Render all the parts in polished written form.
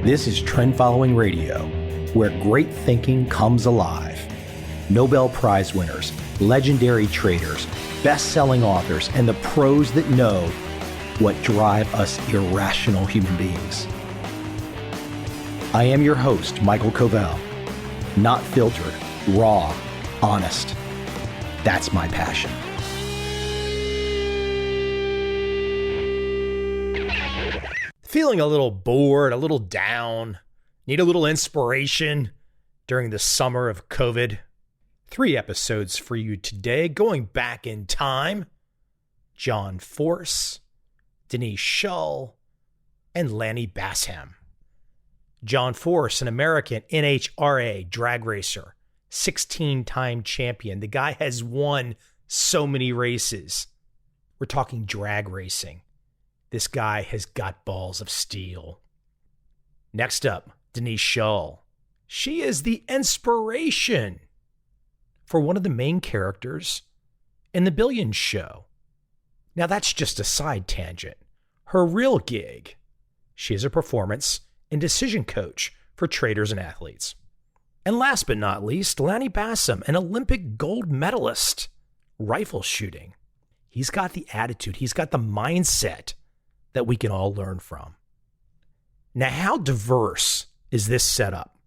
This is Trend Following Radio, where great thinking comes alive. Nobel Prize winners, legendary traders, best-selling authors, and the pros that know what drive us irrational human beings. I am your host, Michael Covel. Not filtered, raw, honest. That's my passion. Feeling a little bored, a little down, need a little inspiration during the summer of COVID? 3 episodes for you today, going back in time. John Force, Denise Shull, and Lanny Bassham. John Force, an American NHRA drag racer, 16-time champion. The guy has won so many races. We're talking drag racing. This guy has got balls of steel. Next up, Denise Shull. She is the inspiration for one of the main characters in the Billions show. Now that's just a side tangent. Her real gig, she is a performance and decision coach for traders and athletes. And last but not least, Lanny Bassham, an Olympic gold medalist, rifle shooting. He's got the attitude, he's got the mindset that we can all learn from. Now, how diverse is this setup?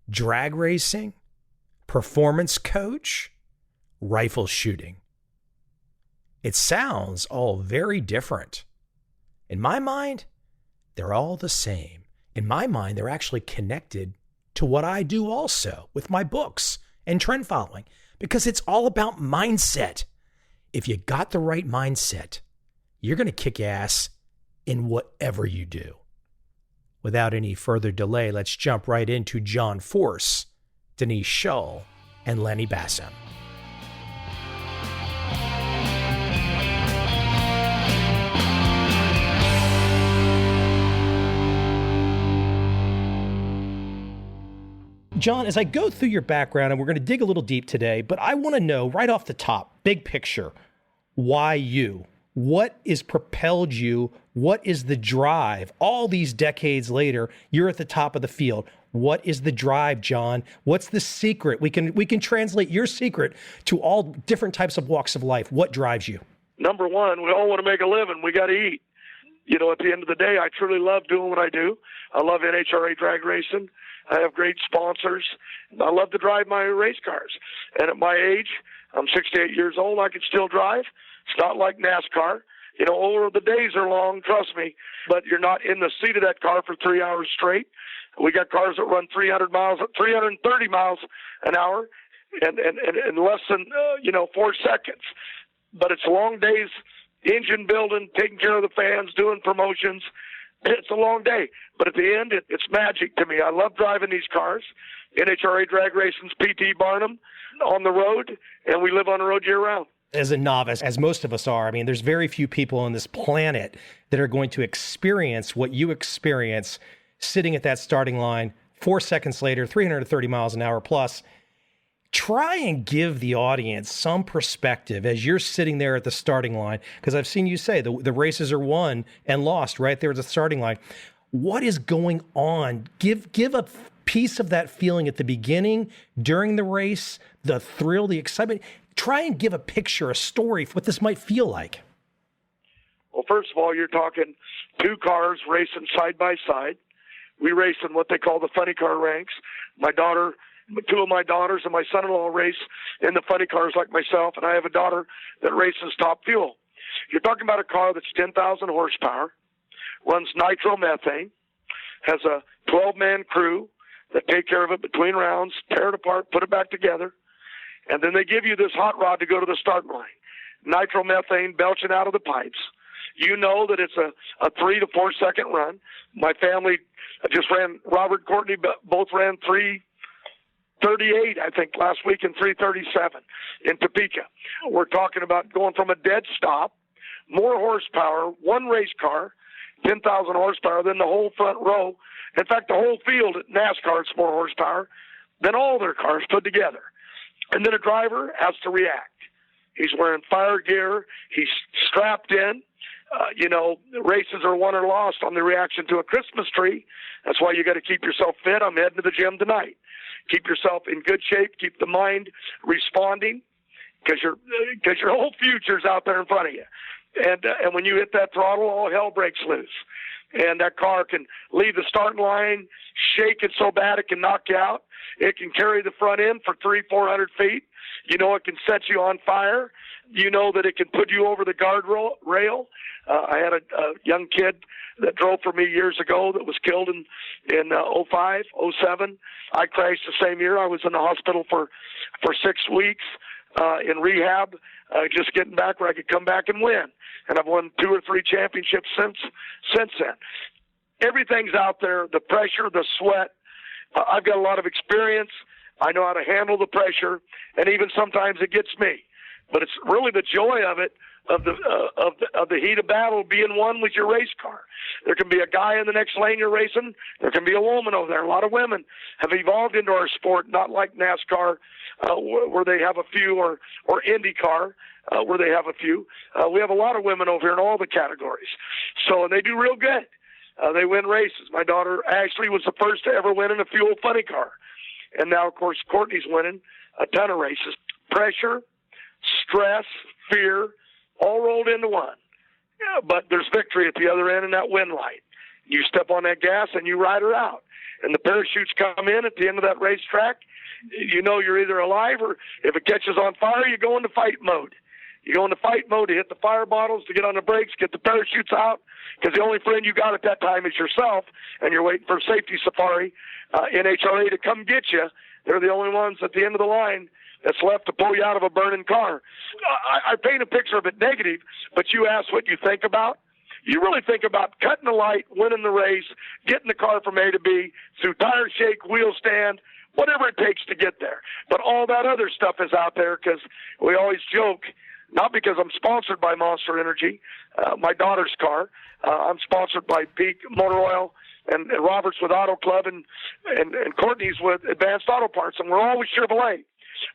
Drag racing, performance coach, rifle shooting. It sounds all very different. In my mind, they're all the same. In my mind, they're actually connected to what I do also with my books and trend following, because it's all about mindset. If you got the right mindset, you're going to kick ass in whatever you do. Without any further delay, let's jump right into John Force, Denise Shull, and Lanny Bassham. John, as I go through your background, and we're going to dig a little deep today, but I want to know right off the top, big picture, why you? What is propelled you? What is the drive? All these decades later, you're at the top of the field. What is the drive, John? What's the secret? We can translate your secret to all different types of walks of life. What drives you? Number one, we all want to make a living. We got to eat. You know, at the end of the day, I truly love doing what I do. I love NHRA drag racing. I have great sponsors. I love to drive my race cars. And at my age, I'm 68 years old, I can still drive. It's not like NASCAR. You know, the days are long, trust me, but you're not in the seat of that car for 3 hours straight. We got cars that run 330 miles an hour and less than, 4 seconds. But it's long days, engine building, taking care of the fans, doing promotions. It's a long day, but at the end, it's magic to me. I love driving these cars. NHRA drag racing's PT Barnum on the road, and we live on the road year-round. As a novice, as most of us are, I mean, there's very few people on this planet that are going to experience what you experience sitting at that starting line 4 seconds later, 330 miles an hour plus. Try and give the audience some perspective as you're sitting there at the starting line, because I've seen you say the races are won and lost right there at the starting line. What is going on? Give a piece of that feeling at the beginning, during the race, the thrill, the excitement. Try and give a picture, a story for what this might feel like. Well, first of all, you're talking 2 cars racing side by side. We race in what they call the funny car ranks. 2 of my daughters and my son-in-law race in the funny cars like myself, and I have a daughter that races Top Fuel. You're talking about a car that's 10,000 horsepower, runs nitromethane, has a 12-man crew that take care of it between rounds, tear it apart, put it back together, and then they give you this hot rod to go to the start line. Nitromethane belching out of the pipes. You know that it's a 3 to 4 second run. My family just ran, Robert Courtney both ran 3:38, I think, last week, and 3:37 in Topeka. We're talking about going from a dead stop, more horsepower, one race car, 10,000 horsepower than the whole front row. In fact, the whole field at NASCAR is more horsepower than all their cars put together. And then a driver has to react. He's wearing fire gear. He's strapped in. races are won or lost on the reaction to a Christmas tree. That's why you got to keep yourself fit. I'm heading to the gym tonight. Keep yourself in good shape. Keep the mind responding, because your whole future's out there in front of you. And when you hit that throttle, all hell breaks loose. And that car can leave the starting line, shake it so bad it can knock you out. It can carry the front end for 300-400 feet. It can set you on fire. That it can put you over the guardrail. I had a young kid that drove for me years ago that was killed in 05, 07. I crashed the same year. I was in the hospital for 6 weeks in rehab, just getting back where I could come back and win. And I've won 2 or 3 championships since then. Everything's out there, the pressure, the sweat. I've got a lot of experience. I know how to handle the pressure, and even sometimes it gets me. But it's really the joy of it, of the heat of battle being won with your race car. There can be a guy in the next lane you're racing. There can be a woman over there. A lot of women have evolved into our sport, not like NASCAR, where they have a few, or IndyCar, where they have a few. We have a lot of women over here in all the categories. And they do real good. They win races. My daughter Ashley was the first to ever win in a fuel funny car. And now, of course, Courtney's winning a ton of races. Pressure, stress, fear, all rolled into one. Yeah, but there's victory at the other end in that wind light. You step on that gas and you ride her out. And the parachutes come in at the end of that racetrack. You're either alive, or if it catches on fire, you go into fight mode. You go into fight mode to hit the fire bottles, to get on the brakes, get the parachutes out, because the only friend you got at that time is yourself, and you're waiting for safety safari, NHRA, to come get you. They're the only ones at the end of the line that's left to pull you out of a burning car. I paint a picture of it negative, but you ask what you think about. You really think about cutting the light, winning the race, getting the car from A to B, through tire shake, wheel stand, whatever it takes to get there. But all that other stuff is out there, because we always joke, not because I'm sponsored by Monster Energy, my daughter's car. I'm sponsored by Peak Motor Oil and Roberts with Auto Club, and Courtney's with Advanced Auto Parts, and we're always Chevrolet.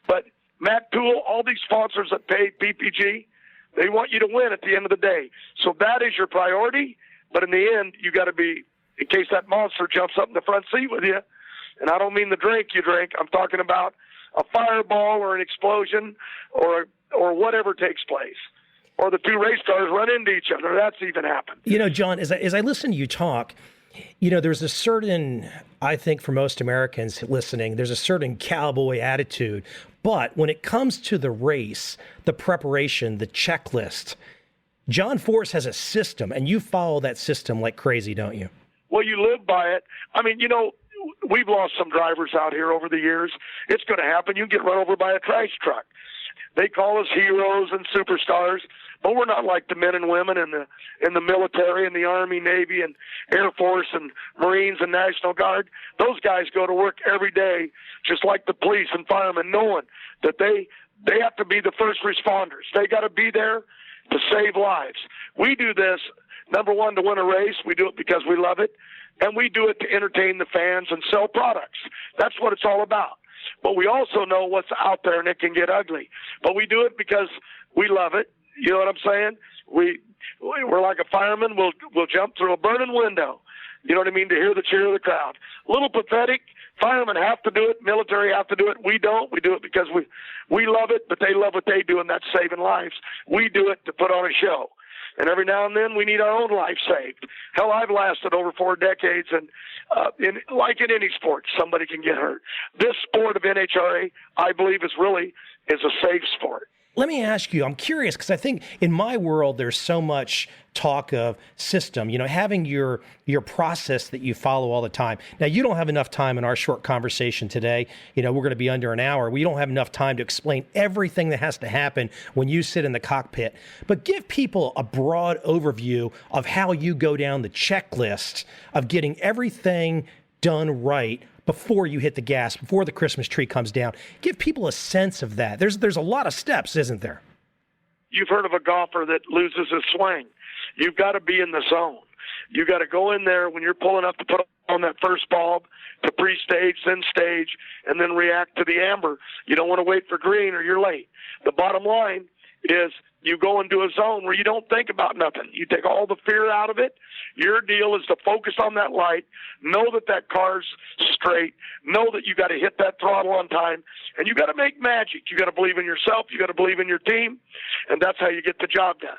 But Matt Tool, all these sponsors that pay PPG, they want you to win at the end of the day. So that is your priority. But in the end, you got to be, in case that monster jumps up in the front seat with you. And I don't mean the drink you drink. I'm talking about a fireball or an explosion or whatever takes place. Or the 2 race cars run into each other. That's even happened. John, as I listen to you talk, there's a certain, I think for most Americans listening, there's a certain cowboy attitude. But when it comes to the race, the preparation, the checklist, John Force has a system, and you follow that system like crazy, don't you? Well, you live by it. I mean, we've lost some drivers out here over the years. It's going to happen. You get run over by a trash truck. They call us heroes and superstars, but we're not like the men and women in the military and the Army, Navy, and Air Force and Marines and National Guard. Those guys go to work every day, just like the police and firemen, knowing that they have to be the first responders. They got to be there to save lives. We do this, number one, to win a race. We do it because we love it, and we do it to entertain the fans and sell products. That's what it's all about. But we also know what's out there, and it can get ugly. But we do it because we love it. You know what I'm saying? We're like a fireman. We'll jump through a burning window. You know what I mean? To hear the cheer of the crowd. A little pathetic. Firemen have to do it. Military have to do it. We don't. We do it because we love it, but they love what they do, and that's saving lives. We do it to put on a show. And every now and then we need our own life saved. Hell, I've lasted over 4 decades, and like in any sport, somebody can get hurt. This sport of NHRA, I believe, is a safe sport. Let me ask you, I'm curious, because I think in my world, there's so much talk of system, having your process that you follow all the time. Now, you don't have enough time in our short conversation today. We're going to be under an hour. We don't have enough time to explain everything that has to happen when you sit in the cockpit. But give people a broad overview of how you go down the checklist of getting everything done right before you hit the gas, before the Christmas tree comes down. Give people a sense of that. There's a lot of steps, isn't there? You've heard of a golfer that loses his swing. You've got to be in the zone. You've got to go in there when you're pulling up to put on that first bulb, to pre-stage, then stage, and then react to the amber. You don't want to wait for green or you're late. The bottom line is you go into a zone where you don't think about nothing. You take all the fear out of it. Your deal is to focus on that light, know that that car's straight, know that you got to hit that throttle on time, and you got to make magic. You got to believe in yourself. You got to believe in your team, and that's how you get the job done.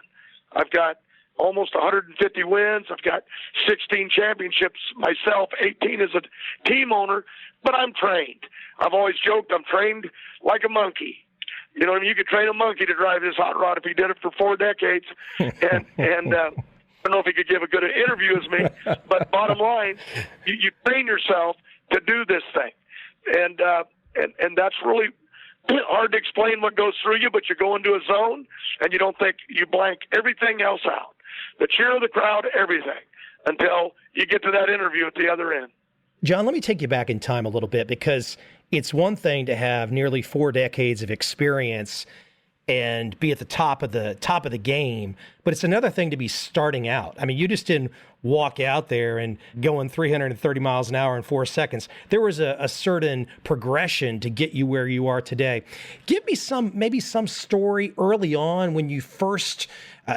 I've got almost 150 wins. I've got 16 championships myself, 18 as a team owner, but I'm trained. I've always joked I'm trained like a monkey. You know what I mean? You could train a monkey to drive this hot rod if he did it for 4 decades. And I don't know if he could give a good interview as me, but bottom line, you train yourself to do this thing. And that's really hard to explain what goes through you, but you go into a zone and you don't think, you blank everything else out. The cheer of the crowd, everything, until you get to that interview at the other end. John, let me take you back in time a little bit, because it's one thing to have nearly 4 decades of experience and be at the top of the game, but it's another thing to be starting out. I mean, you just didn't walk out there and going 330 miles an hour in 4 seconds. There was a certain progression to get you where you are today. Give me maybe some story early on when you first,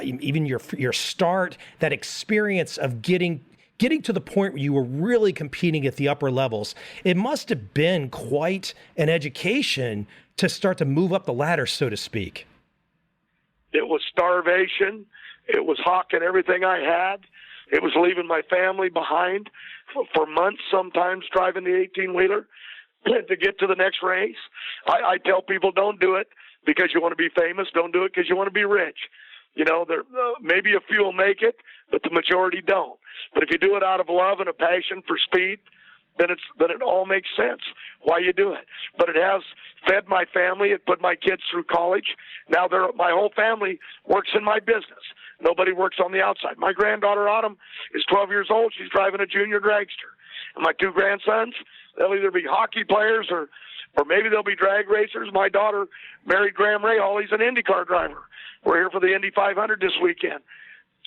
even your start, that experience of getting to the point where you were really competing at the upper levels. It must have been quite an education to start to move up the ladder, so to speak. It was starvation. It was hawking everything I had. It was leaving my family behind for months, sometimes driving the 18-wheeler to get to the next race. I tell people, don't do it because you want to be famous. Don't do it because you want to be rich. You know, maybe a few will make it, but the majority don't. But if you do it out of love and a passion for speed, then it all makes sense why you do it. But it has fed my family. It put my kids through college. Now my whole family works in my business. Nobody works on the outside. My granddaughter Autumn is 12 years old. She's driving a junior dragster. And my 2 grandsons, they'll either be hockey players or maybe they'll be drag racers. My daughter married Graham Rahal. He's an IndyCar driver. We're here for the Indy 500 this weekend.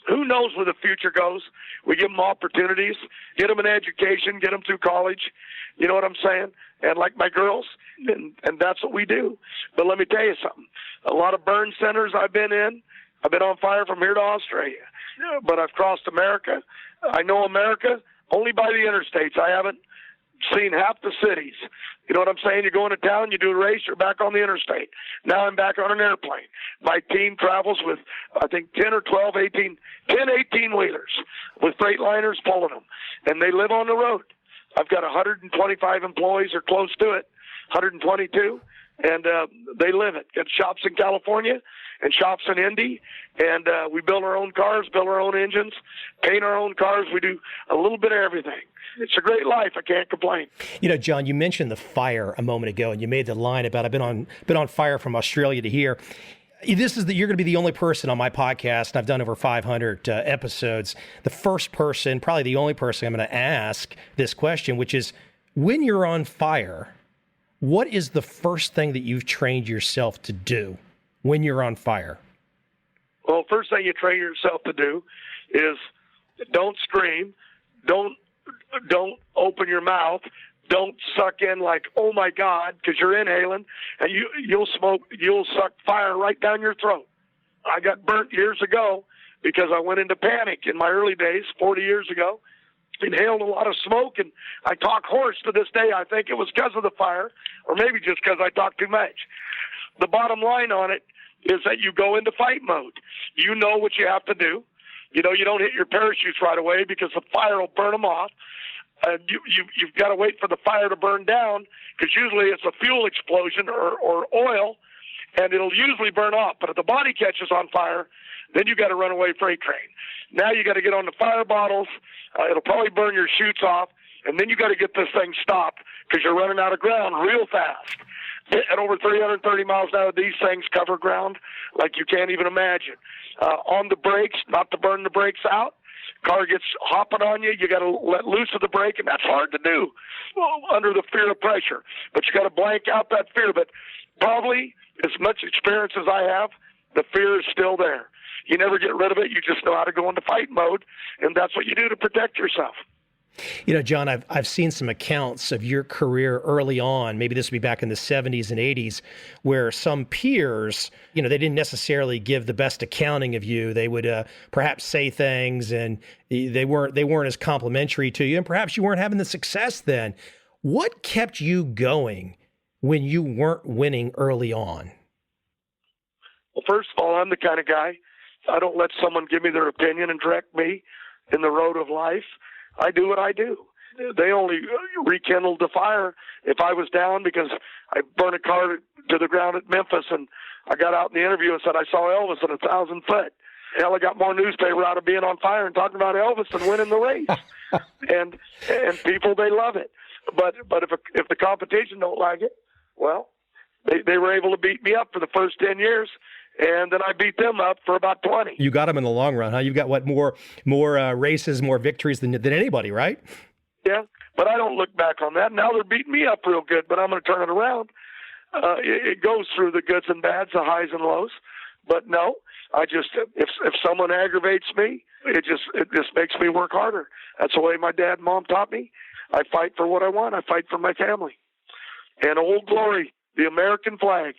Who knows where the future goes? We give them opportunities, get them an education, get them through college. You know what I'm saying? And like my girls, and that's what we do. But let me tell you something. A lot of burn centers I've been in. I've been on fire from here to Australia. But I've crossed America. I know America only by the interstates. I haven't seen half the cities. You know what I'm saying? You go into town, you do a race, you're back on the interstate. Now I'm back on an airplane. My team travels with, I think, 10 or 12, 18-wheelers with Freightliners pulling them. And they live on the road. I've got 125 employees or close to it, 122, and they live it. Got shops in California and shops in Indy, and we build our own cars, build our own engines, paint our own cars. We do a little bit of everything. It's a great life. I can't complain. You know, John, you mentioned the fire a moment ago, and you made the line about I've been on fire from Australia to here. You're going to be the only person on my podcast, and I've done over 500 episodes. The first person, probably the only person I'm going to ask this question, which is, when you're on fire, what is the first thing that you've trained yourself to do when you're on fire? Well, first thing you train yourself to do is don't scream, don't open your mouth, don't suck in like, oh my God, because you're inhaling, and you'll suck fire right down your throat. I got burnt years ago because I went into panic in my early days, 40 years ago, inhaled a lot of smoke, and I talk hoarse to this day. I think it was because of the fire, or maybe just because I talked too much. The bottom line on it is that you go into fight mode. You know what you have to do. You know, you don't hit your parachutes right away because the fire will burn them off. You've got to wait for the fire to burn down, because usually it's a fuel explosion or oil, and it'll usually burn off. But if the body catches on fire, then you got to run away freight train. Now you got to get on the fire bottles. It'll probably burn your chutes off, and then you got to get this thing stopped because you're running out of ground real fast. At over 330 miles an hour, these things cover ground like you can't even imagine. On the brakes, not to burn the brakes out. Car gets hopping on you. You got to let loose of the brake, and that's hard to do under the fear of pressure. But you got to blank out that fear. But probably as much experience as I have, the fear is still there. You never get rid of it. You just know how to go into fight mode, and that's what you do to protect yourself. John, I've seen some accounts of your career early on. Maybe this would be back in the 70s and 80s, where some peers, they didn't necessarily give the best accounting of you. They would perhaps say things, and they weren't as complimentary to you, and perhaps you weren't having the success then. What kept you going when you weren't winning early on? Well, first of all, I'm the kind of guy, I don't let someone give me their opinion and direct me in the road of life. I do what I do. They only rekindled the fire if I was down, because I burned a car to the ground at Memphis, and I got out in the interview and said I saw Elvis at 1,000 foot. Hell, I got more newspaper out of being on fire and talking about Elvis than winning the race. and people, they love it. But if the competition don't like it, well, they were able to beat me up for the first 10 years. And then I beat them up for about 20. You got them in the long run, huh? You've got more races, more victories than anybody, right? Yeah, but I don't look back on that. Now they're beating me up real good, but I'm going to turn it around. It goes through the goods and bads, the highs and lows. But no, if someone aggravates me, it just makes me work harder. That's the way my dad and mom taught me. I fight for what I want. I fight for my family. And Old Glory, the American flag.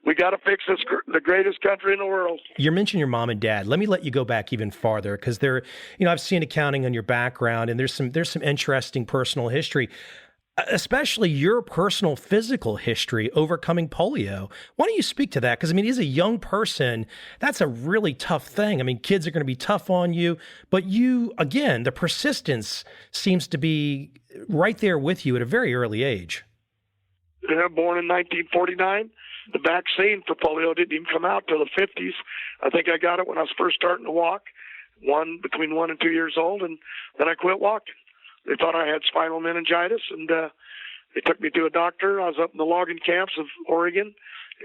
We got to fix this, the greatest country in the world. You mentioned your mom and dad. Let me let you go back even farther, because I've seen accounting on your background, and there's some interesting personal history, especially your personal physical history overcoming polio. Why don't you speak to that? Because as a young person, that's a really tough thing. Kids are going to be tough on you, but you, again, the persistence seems to be right there with you at a very early age. Yeah, born in 1949. The vaccine for polio didn't even come out till the 50s. I think I got it when I was first starting to walk, between 1 and 2 years old, and then I quit walking. They thought I had spinal meningitis, and they took me to a doctor. I was up in the logging camps of Oregon,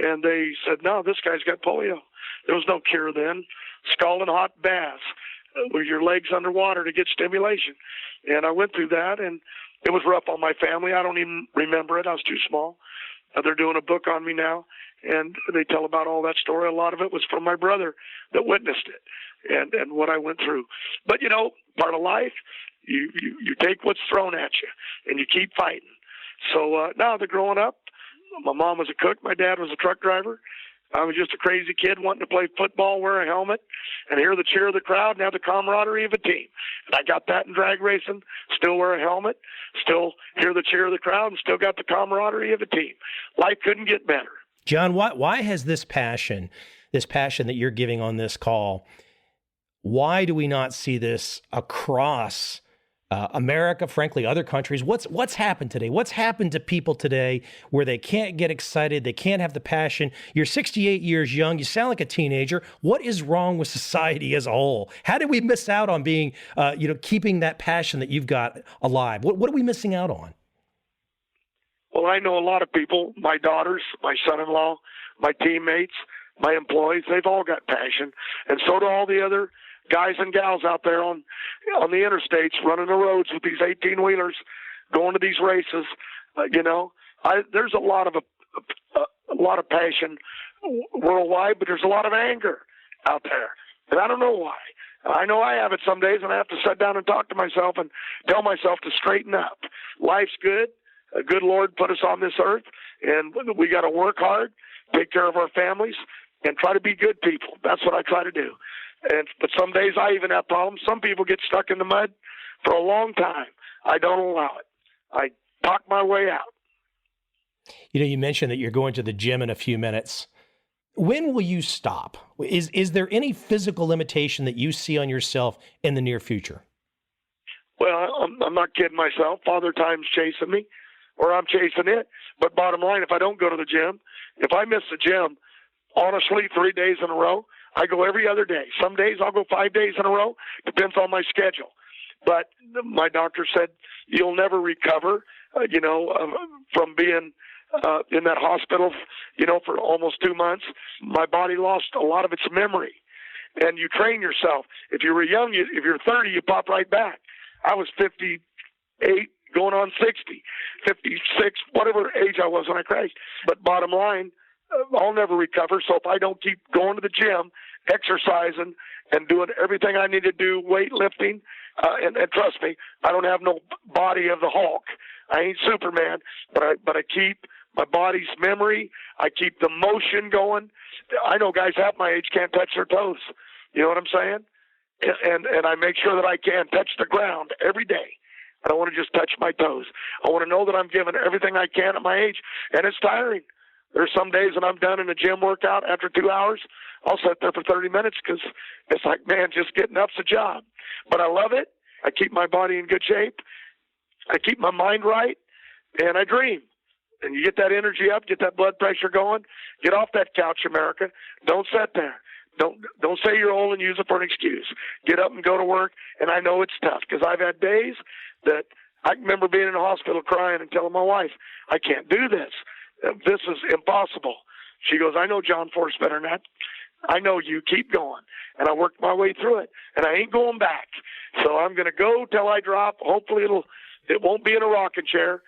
and they said, no, this guy's got polio. There was no cure then. Scalding hot baths with your legs underwater to get stimulation. And I went through that, and it was rough on my family. I don't even remember it. I was too small. They're doing a book on me now, and they tell about all that story. A lot of it was from my brother that witnessed it and what I went through. But, part of life, you take what's thrown at you, and you keep fighting. So now they're growing up. My mom was a cook. My dad was a truck driver. I was just a crazy kid wanting to play football, wear a helmet, and hear the cheer of the crowd and have the camaraderie of a team. And I got that in drag racing, still wear a helmet, still hear the cheer of the crowd, and still got the camaraderie of a team. Life couldn't get better. John, why has this passion that you're giving on this call, why do we not see this across America, frankly, other countries? What's happened today? What's happened to people today where they can't get excited? They can't have the passion. You're 68 years young. You sound like a teenager. What is wrong with society as a whole? How did we miss out on being, keeping that passion that you've got alive? What are we missing out on? Well, I know a lot of people, my daughters, my son-in-law, my teammates, my employees, they've all got passion. And so do all the other guys and gals out there on the interstates running the roads with these 18-wheelers, going to these races. There's a lot of passion worldwide, but there's a lot of anger out there, and I don't know why. I know I have it some days, and I have to sit down and talk to myself and tell myself to straighten up. Life's good. A good Lord put us on this earth, and we got to work hard, take care of our families, and try to be good people. That's what I try to do. But some days I even have problems. Some people get stuck in the mud for a long time. I don't allow it. I talk my way out. You mentioned that you're going to the gym in a few minutes. When will you stop? Is there any physical limitation that you see on yourself in the near future? Well, I'm not kidding myself. Father Time's chasing me, or I'm chasing it. But bottom line, if I don't go to the gym, if I miss the gym, honestly, 3 days in a row, I go every other day. Some days I'll go 5 days in a row. Depends on my schedule. But my doctor said you'll never recover, from being in that hospital, for almost 2 months. My body lost a lot of its memory. And you train yourself. If you were young, if you're 30, you pop right back. I was 58, going on 60, 56, whatever age I was when I crashed. But bottom line, I'll never recover. So if I don't keep going to the gym, exercising, and doing everything I need to do, weightlifting, And trust me, I don't have no body of the Hulk. I ain't Superman, but I keep my body's memory. I keep the motion going. I know guys half my age can't touch their toes. You know what I'm saying? And I make sure that I can touch the ground every day. I don't want to just touch my toes. I want to know that I'm giving everything I can at my age, and it's tiring. There's some days when I'm done in a gym workout after 2 hours, I'll sit there for 30 minutes because it's like, man, just getting up's a job. But I love it. I keep my body in good shape. I keep my mind right, and I dream. And you get that energy up, get that blood pressure going, get off that couch, America. Don't sit there. Don't say you're old and use it for an excuse. Get up and go to work. And I know it's tough because I've had days that I remember being in the hospital crying and telling my wife, I can't do this. This is impossible. She goes, I know John Force better than that. I know you. Keep going. And I worked my way through it. And I ain't going back. So I'm going to go till I drop. Hopefully it won't be in a rocking chair.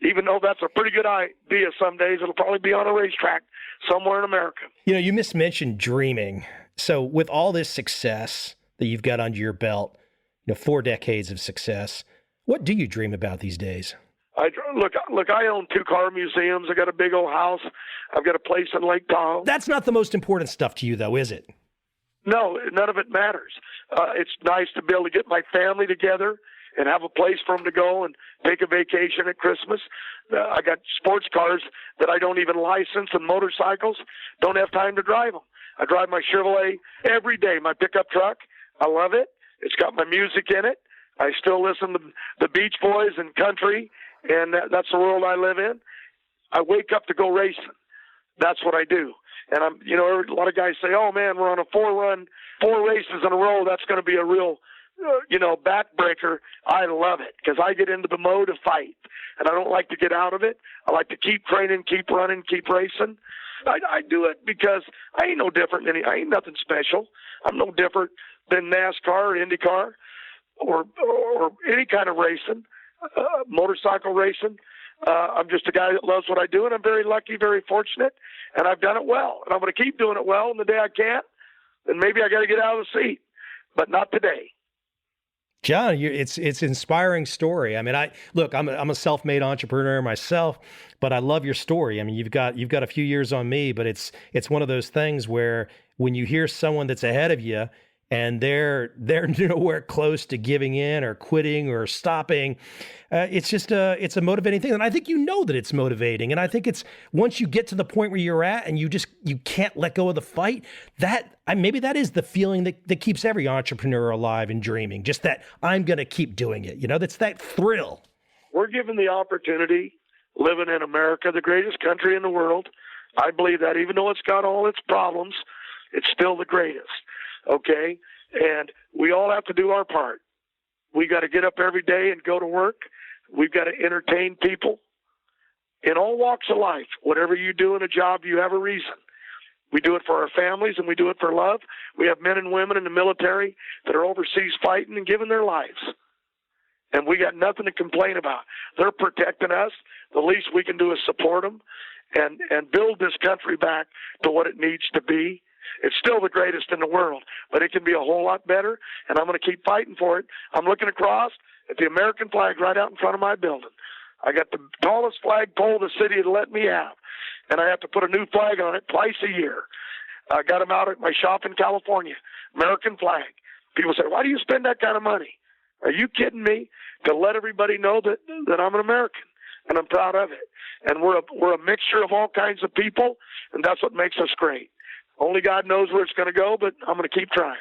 Even though that's a pretty good idea some days, it'll probably be on a racetrack somewhere in America. You know, you mismentioned dreaming. So with all this success that you've got under your belt, 4 decades of success, what do you dream about these days? Look, I own 2 car museums. I got a big old house. I've got a place in Lake Tahoe. That's not the most important stuff to you, though, is it? No, none of it matters. It's nice to be able to get my family together and have a place for them to go and take a vacation at Christmas. I got sports cars that I don't even license, and motorcycles. Don't have time to drive them. I drive my Chevrolet every day, my pickup truck. I love it. It's got my music in it. I still listen to the Beach Boys and country, and that's the world I live in. I wake up to go racing. That's what I do. And a lot of guys say, oh man, we're on a 4 races in a row. That's going to be a real, backbreaker. I love it because I get into the mode of fight, and I don't like to get out of it. I like to keep training, keep running, keep racing. I do it because I ain't no different than I ain't nothing special. I'm no different than NASCAR or IndyCar or any kind of racing, motorcycle racing. I'm just a guy that loves what I do, and I'm very lucky, very fortunate, and I've done it well. And I'm going to keep doing it well. And the day I can't, then maybe I got to get out of the seat, but not today. John, it's an inspiring story. I mean, I'm a self-made entrepreneur myself, but I love your story. I mean, you've got a few years on me, but it's one of those things where when you hear someone that's ahead of you and they're nowhere close to giving in or quitting or stopping, it's a motivating thing. And I think that it's motivating. And I think it's once you get to the point where you're at and you can't let go of the fight, maybe that is the feeling that keeps every entrepreneur alive and dreaming, just that I'm going to keep doing it. That's that thrill. We're given the opportunity, living in America, the greatest country in the world. I believe that even though it's got all its problems, it's still the greatest. Okay? And we all have to do our part. We got to get up every day and go to work. We've got to entertain people in all walks of life. Whatever you do in a job, you have a reason. We do it for our families, and we do it for love. We have men and women in the military that are overseas fighting and giving their lives. And we got nothing to complain about. They're protecting us. The least we can do is support them and build this country back to what it needs to be. It's still the greatest in the world, but it can be a whole lot better, and I'm going to keep fighting for it. I'm looking across at the American flag right out in front of my building. I got the tallest flagpole the city had let me have, and I have to put a new flag on it twice a year. I got them out at my shop in California, American flag. People say, why do you spend that kind of money? Are you kidding me? To let everybody know that I'm an American, and I'm proud of it. And we're a mixture of all kinds of people, and that's what makes us great. Only God knows where it's going to go, but I'm going to keep trying.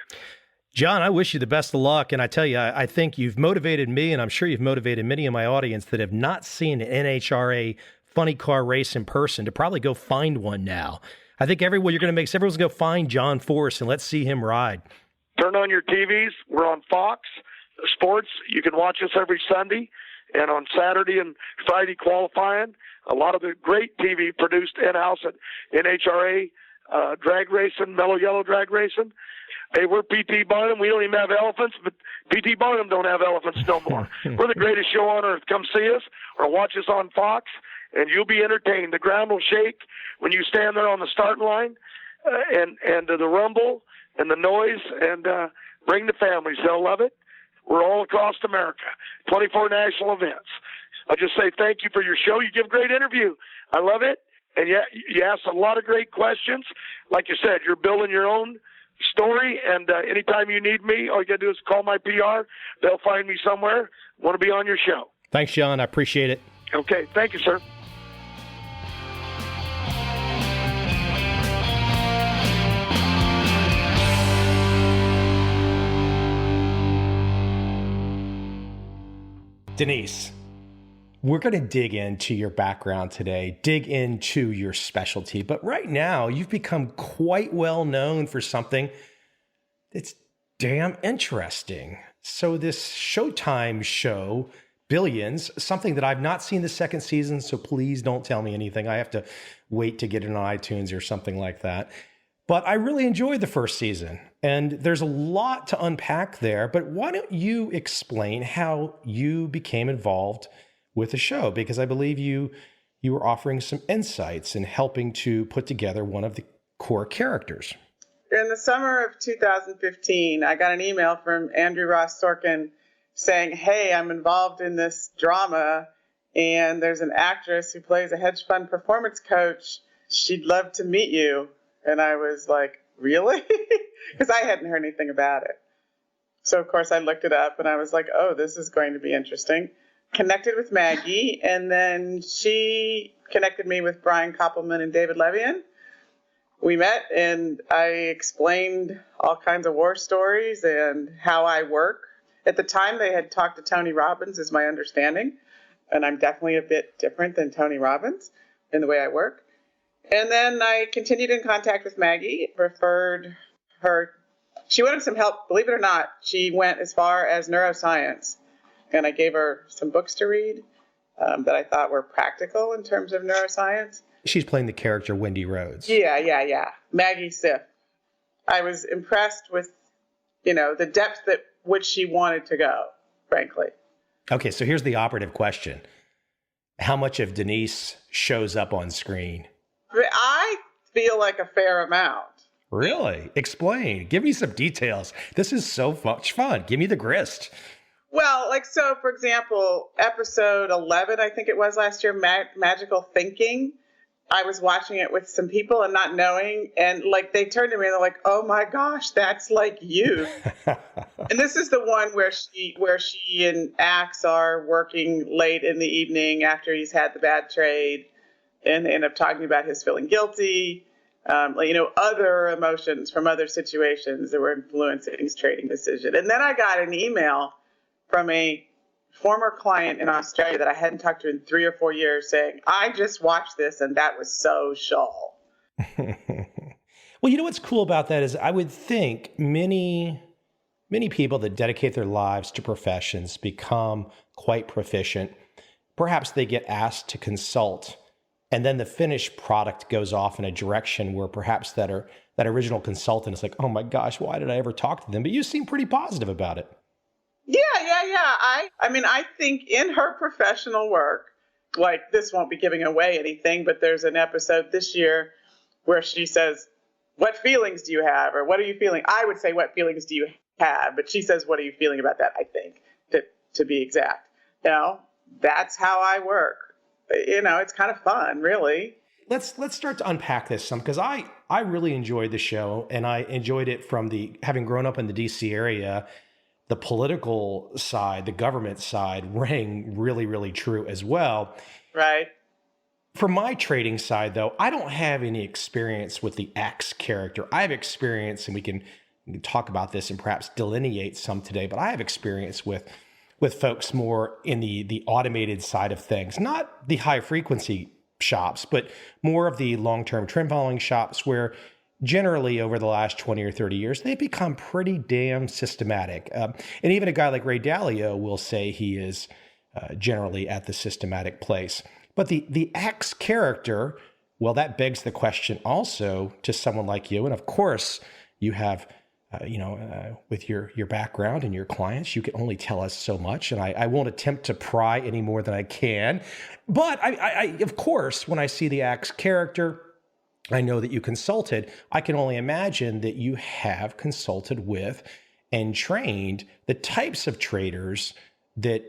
John, I wish you the best of luck. And I tell you, I think you've motivated me, and I'm sure you've motivated many in my audience that have not seen an NHRA funny car race in person to probably go find one now. I think everyone's going to go find John Force and let's see him ride. Turn on your TVs. We're on Fox Sports. You can watch us every Sunday. And on Saturday and Friday qualifying, a lot of the great TV produced in-house at NHRA drag racing, Mellow Yellow drag racing. Hey, we're P.T. Barnum. We don't even have elephants, but P.T. Barnum don't have elephants no more. We're the greatest show on earth. Come see us or watch us on Fox, and you'll be entertained. The ground will shake when you stand there on the starting line, and the rumble and the noise, and bring the families. They'll love it. We're all across America, 24 national events. I just say thank you for your show. You give a great interview. I love it. And you ask a lot of great questions. Like you said, you're building your own story, and anytime you need me, all you got to do is call my PR. They'll find me somewhere. Want to be on your show. Thanks, John. I appreciate it. Okay. Thank you, sir. Denise, we're going to dig into your background today, dig into your specialty. But right now, you've become quite well known for something that's damn interesting. So this Showtime show, Billions, something that I've not seen the second season, so please don't tell me anything. I have to wait to get it on iTunes or something like that. But I really enjoyed the first season, and there's a lot to unpack there. But why don't you explain how you became involved with the show? Because I believe you were offering some insights and helping to put together one of the core characters. In the summer of 2015, I got an email from Andrew Ross Sorkin saying, hey, I'm involved in this drama, and there's an actress who plays a hedge fund performance coach. She'd love to meet you. And I was like, really? Because I hadn't heard anything about it. So, of course, I looked it up, and I was like, oh, this is going to be interesting. Connected with Maggie, and then she connected me with Brian Koppelman and David Levian. We met, and I explained all kinds of war stories and how I work. At the time, they had talked to Tony Robbins, is my understanding, and I'm definitely a bit different than Tony Robbins in the way I work. And then I continued in contact with Maggie, referred her. She wanted some help. Believe it or not, she went as far as neuroscience. And I gave her some books to read that I thought were practical in terms of neuroscience. She's playing the character Wendy Rhodes. Yeah. Maggie Siff. I was impressed with, the depth that which she wanted to go, frankly. Okay, so here's the operative question. How much of Denise shows up on screen? I feel like a fair amount. Really? Explain. Give me some details. This is so much fun. Give me the grist. Well, for example, episode 11, I think it was last year, Magical Thinking. I was watching it with some people and not knowing, and they turned to me and they're like, oh my gosh, that's like you. And this is the one where she and Axe are working late in the evening after he's had the bad trade, and they end up talking about his feeling guilty, other emotions from other situations that were influencing his trading decision. And then I got an email from a former client in Australia that I hadn't talked to in 3 or 4 years saying, I just watched this and that was so Shaw. Well, what's cool about that is I would think many people that dedicate their lives to professions become quite proficient. Perhaps they get asked to consult, and then the finished product goes off in a direction where perhaps that original consultant is like, oh my gosh, why did I ever talk to them? But you seem pretty positive about it. Yeah. I think in her professional work, this won't be giving away anything, but there's an episode this year where she says, what feelings do you have? Or what are you feeling? I would say, what feelings do you have? But she says, what are you feeling about that? I think, to be exact. That's how I work. It's kind of fun, really. Let's start to unpack this some, because I really enjoyed the show, and I enjoyed it from having grown up in the DC area. The political side, the government side rang really, really true as well. Right. For my trading side, though, I don't have any experience with the X character. I have experience, and we can talk about this and perhaps delineate some today, but I have experience with folks more in the automated side of things, not the high frequency shops, but more of the long-term trend following shops where generally over the last 20 or 30 years, they've become pretty damn systematic. And even a guy like Ray Dalio will say he is generally at the systematic place. But the X character, well, that begs the question also to someone like you. And of course, you have, with your background and your clients, you can only tell us so much. And I won't attempt to pry any more than I can. But I of course, when I see the X character, I know that you consulted. I can only imagine that you have consulted with and trained the types of traders that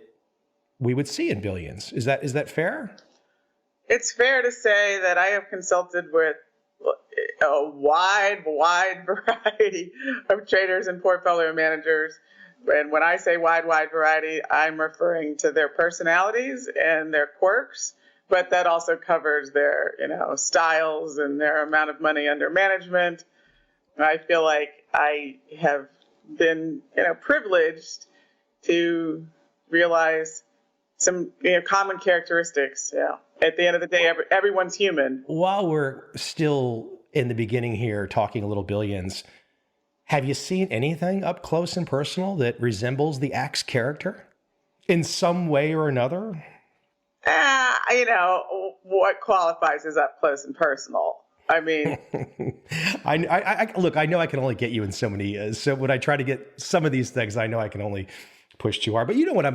we would see in billions. Is that fair? It's fair to say that I have consulted with a wide variety of traders and portfolio managers. And when I say wide variety, I'm referring to their personalities and their quirks, but that also covers their, styles and their amount of money under management. I feel like I have been, privileged to realize some common characteristics. At the end of the day, everyone's human. While we're still in the beginning here talking a little billions, have you seen anything up close and personal that resembles the Axe character in some way or another? What qualifies as up close and personal? I mean, look, I know I can only get you in so many. So when I try to get some of these things, I know I can only push too hard. But you know what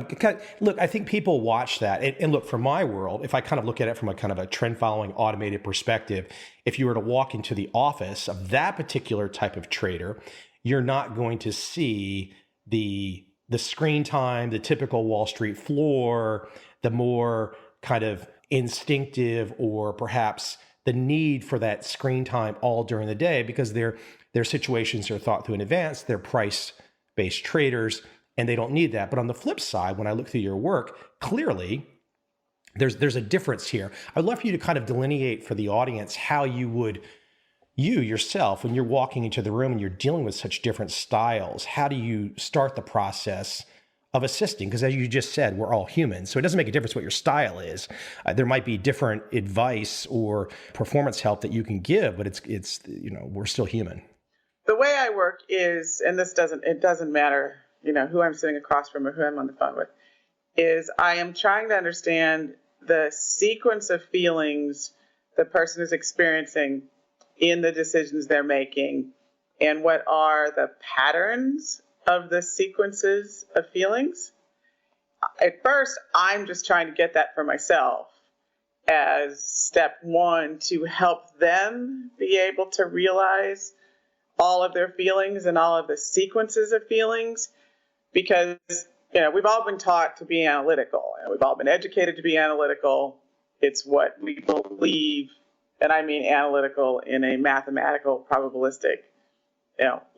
look, I think people watch that. And look, from my world, if I kind of look at it from a kind of a trend following automated perspective, if you were to walk into the office of that particular type of trader, you're not going to see the screen time, the typical Wall Street floor, the more kind of instinctive or perhaps the need for that screen time all during the day, because their situations are thought through in advance. They're price-based traders, and they don't need that. But on the flip side, when I look through your work, clearly there's a difference here. I'd love for you to kind of delineate for the audience how you yourself, when you're walking into the room and you're dealing with such different styles, how do you start the process of assisting? Because as you just said, we're all humans. So it doesn't make a difference what your style is. There might be different advice or performance help that you can give, but it's we're still human. The way I work is, and it doesn't matter, who I'm sitting across from or who I'm on the phone with, is I am trying to understand the sequence of feelings the person is experiencing in the decisions they're making, and what are the patterns of the sequences of feelings. At first, I'm just trying to get that for myself as step one, to help them be able to realize all of their feelings and all of the sequences of feelings, because we've all been taught to be analytical, and we've all been educated to be analytical. It's what we believe, and I mean analytical in a mathematical, probabilistic,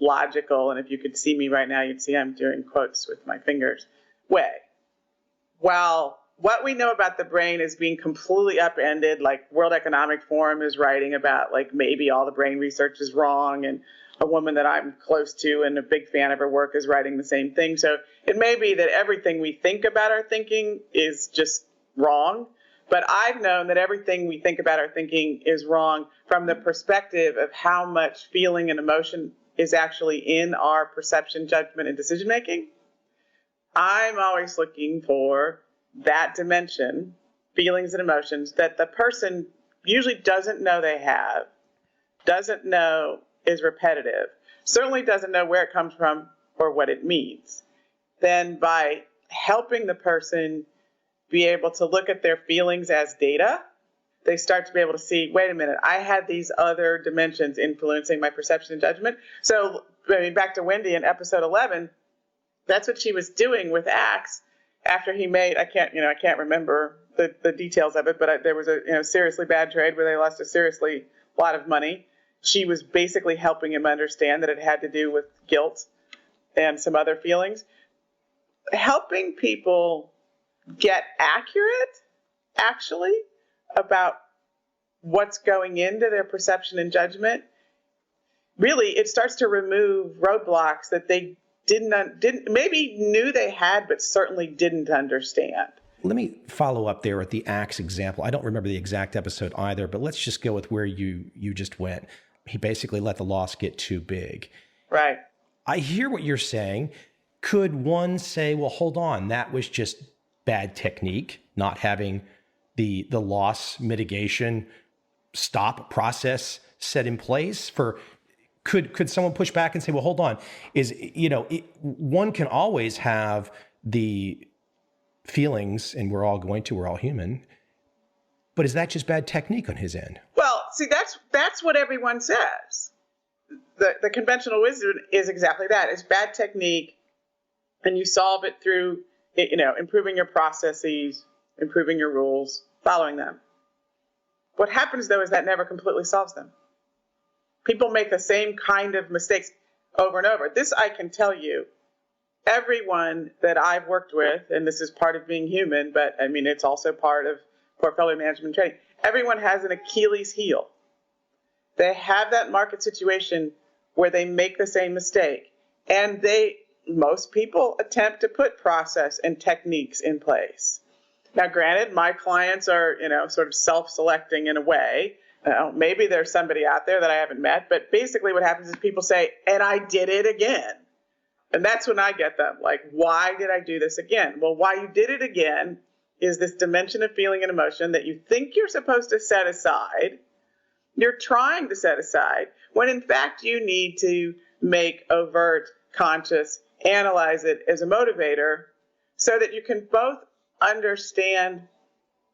logical, and if you could see me right now, you'd see I'm doing quotes with my fingers, way. While what we know about the brain is being completely upended, like World Economic Forum is writing about, like, maybe all the brain research is wrong, and a woman that I'm close to and a big fan of her work is writing the same thing. So it may be that everything we think about our thinking is just wrong, but I've known that everything we think about our thinking is wrong from the perspective of how much feeling and emotion is actually in our perception, judgment, and decision making. I'm always looking for that dimension, feelings and emotions, that the person usually doesn't know they have, doesn't know is repetitive, certainly doesn't know where it comes from or what it means. Then by helping the person be able to look at their feelings as data, they start to be able to see, wait a minute, I had these other dimensions influencing my perception and judgment. So, back to Wendy in episode 11, that's what she was doing with Axe after he made, I can't remember the details of it, but there was a seriously bad trade where they lost a seriously lot of money. She was basically helping him understand that it had to do with guilt and some other feelings. Helping people get accurate, actually, about what's going into their perception and judgment, really, it starts to remove roadblocks that they didn't maybe knew they had, but certainly didn't understand. Let me follow up there with the Axe example. I don't remember the exact episode either, but let's just go with where you just went. He basically let the loss get too big. Right. I hear what you're saying. Could one say, well, hold on, that was just bad technique, not having the loss mitigation stop process set in place for... Could someone push back and say, well, hold on, one can always have the feelings, and we're all human, but is that just bad technique on his end? Well, see, that's what everyone says. the conventional wisdom is exactly that. It's bad technique, and you solve it through, improving your processes, improving your rules, following them. What happens, though, is that never completely solves them. People make the same kind of mistakes over and over. This I can tell you. Everyone that I've worked with, and this is part of being human, but I mean, it's also part of portfolio management training. Everyone has an Achilles heel. They have that market situation where they make the same mistake. And most people attempt to put process and techniques in place. Now, granted, my clients are, sort of self-selecting in a way. Maybe there's somebody out there that I haven't met, but basically what happens is people say, and I did it again. And that's when I get them, like, why did I do this again? Well, why you did it again is this dimension of feeling and emotion that you think you're supposed to set aside. You're trying to set aside when in fact you need to make overt, conscious, analyze it as a motivator so that you can both understand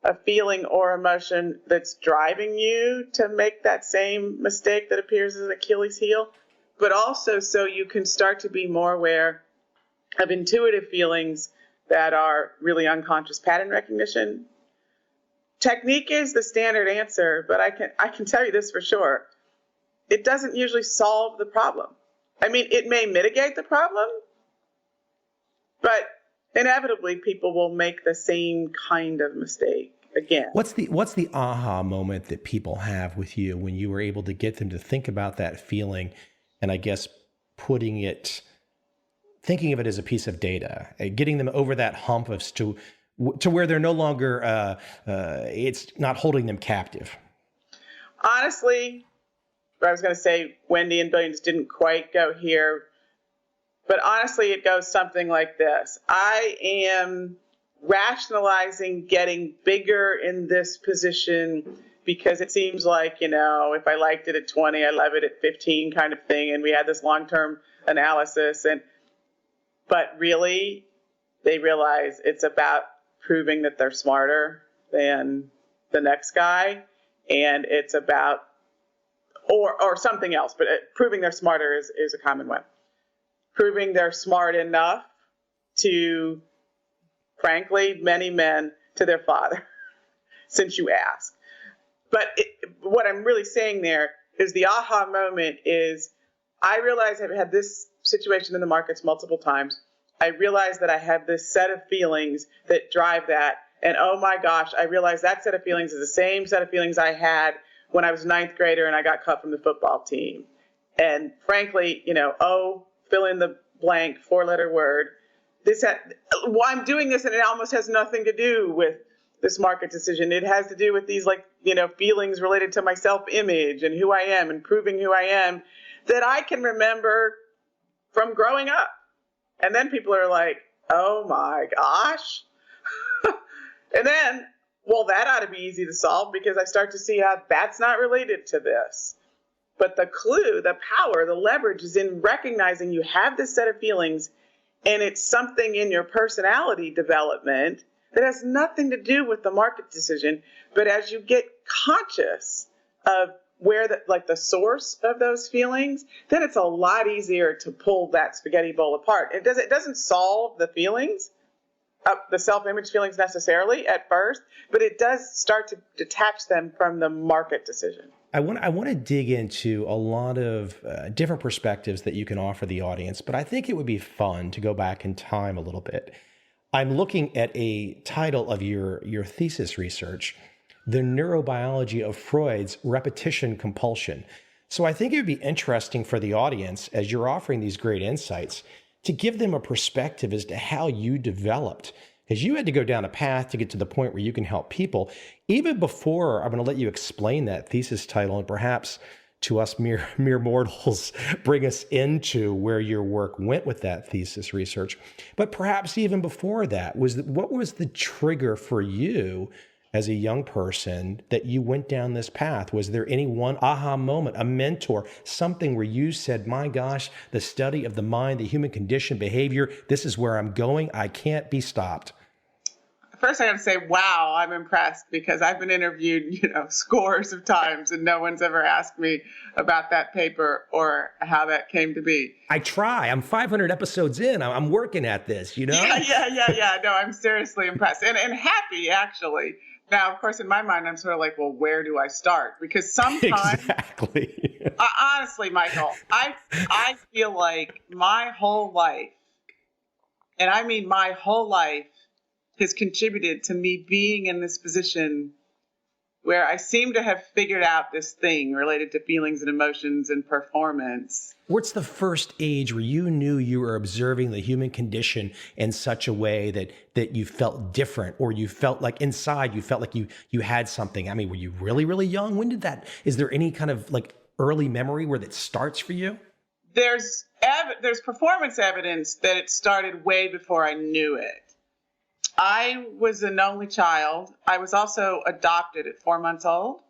a feeling or emotion that's driving you to make that same mistake that appears as Achilles heel, but also so you can start to be more aware of intuitive feelings that are really unconscious pattern recognition. Technique is the standard answer, but I can tell you this for sure. It doesn't usually solve the problem. I mean, it may mitigate the problem, but inevitably people will make the same kind of mistake again. What's the aha moment that people have with you when you were able to get them to think about that feeling and I guess thinking of it as a piece of data, getting them over that hump to where they're no longer, it's not holding them captive? Honestly, I was going to say Wendy and Billions didn't quite go here, but honestly, it goes something like this. I am rationalizing getting bigger in this position because it seems like, if I liked it at 20, I love it at 15 kind of thing. And we had this long-term analysis. But really, they realize it's about proving that they're smarter than the next guy. And it's about, or something else, but proving they're smarter is a common one. Proving they're smart enough to, frankly, many men to their father, since you ask. But what I'm really saying there is the aha moment is I realize I've had this situation in the markets multiple times. I realize that I have this set of feelings that drive that. And oh my gosh, I realize that set of feelings is the same set of feelings I had when I was ninth grader and I got cut from the football team. And frankly, fill in the blank 4-letter word. I'm doing this and it almost has nothing to do with this market decision. It has to do with these feelings related to my self-image and who I am and proving who I am that I can remember from growing up. And then people are like, oh my gosh. And then, well, that ought to be easy to solve because I start to see how that's not related to this. But the clue, the power, the leverage is in recognizing you have this set of feelings and it's something in your personality development that has nothing to do with the market decision. But as you get conscious of where the source of those feelings, then it's a lot easier to pull that spaghetti bowl apart. It doesn't solve the feelings, the self-image feelings necessarily at first, but it does start to detach them from the market decision. I want to dig into a lot of different perspectives that you can offer the audience, but I think it would be fun to go back in time a little bit. I'm looking at a title of your thesis research, The Neurobiology of Freud's Repetition Compulsion. So I think it would be interesting for the audience, as you're offering these great insights, to give them a perspective as to how you developed, because you had to go down a path to get to the point where you can help people. Even before, I'm going to let you explain that thesis title and perhaps to us mere mortals, bring us into where your work went with that thesis research. But perhaps even before that, what was the trigger for you as a young person that you went down this path? Was there any one aha moment, a mentor, something where you said, my gosh, the study of the mind, the human condition, behavior, this is where I'm going. I can't be stopped? first I got to say, wow, I'm impressed, because I've been interviewed, scores of times, and no one's ever asked me about that paper or how that came to be. I try. I'm 500 episodes in. I'm working at this, Yeah. No, I'm seriously impressed and happy, actually. Now, of course, in my mind, I'm sort of like, well, where do I start? Because sometimes, Exactly. Honestly, Michael, I feel like my whole life, and I mean my whole life, has contributed to me being in this position where I seem to have figured out this thing related to feelings and emotions and performance. What's the first age where you knew you were observing the human condition in such a way that you felt different, or you felt like inside you felt like you had something? I mean, were you really, really young? When did that, is there any kind of like early memory where that starts for you? There's performance evidence that it started way before I knew it. I was an only child. I was also adopted at 4 months old.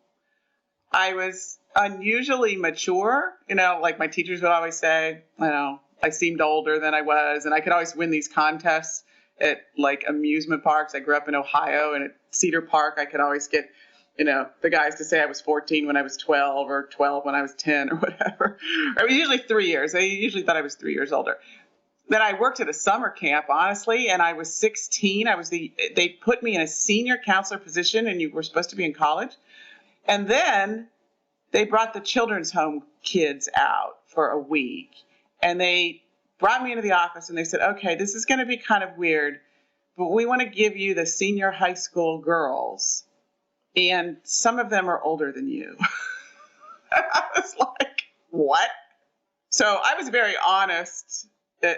I was unusually mature, like my teachers would always say, I seemed older than I was, and I could always win these contests at like amusement parks. I grew up in Ohio, and at Cedar Park, I could always get, the guys to say I was 14 when I was 12, or 12 when I was 10, or whatever. It was usually 3 years. They usually thought I was 3 years older. Then I worked at a summer camp, honestly, and I was 16. They put me in a senior counselor position, and you were supposed to be in college. And then they brought the children's home kids out for a week, and they brought me into the office, and they said, okay, this is going to be kind of weird, but we want to give you the senior high school girls, and some of them are older than you. I was like, what? So I was very honest.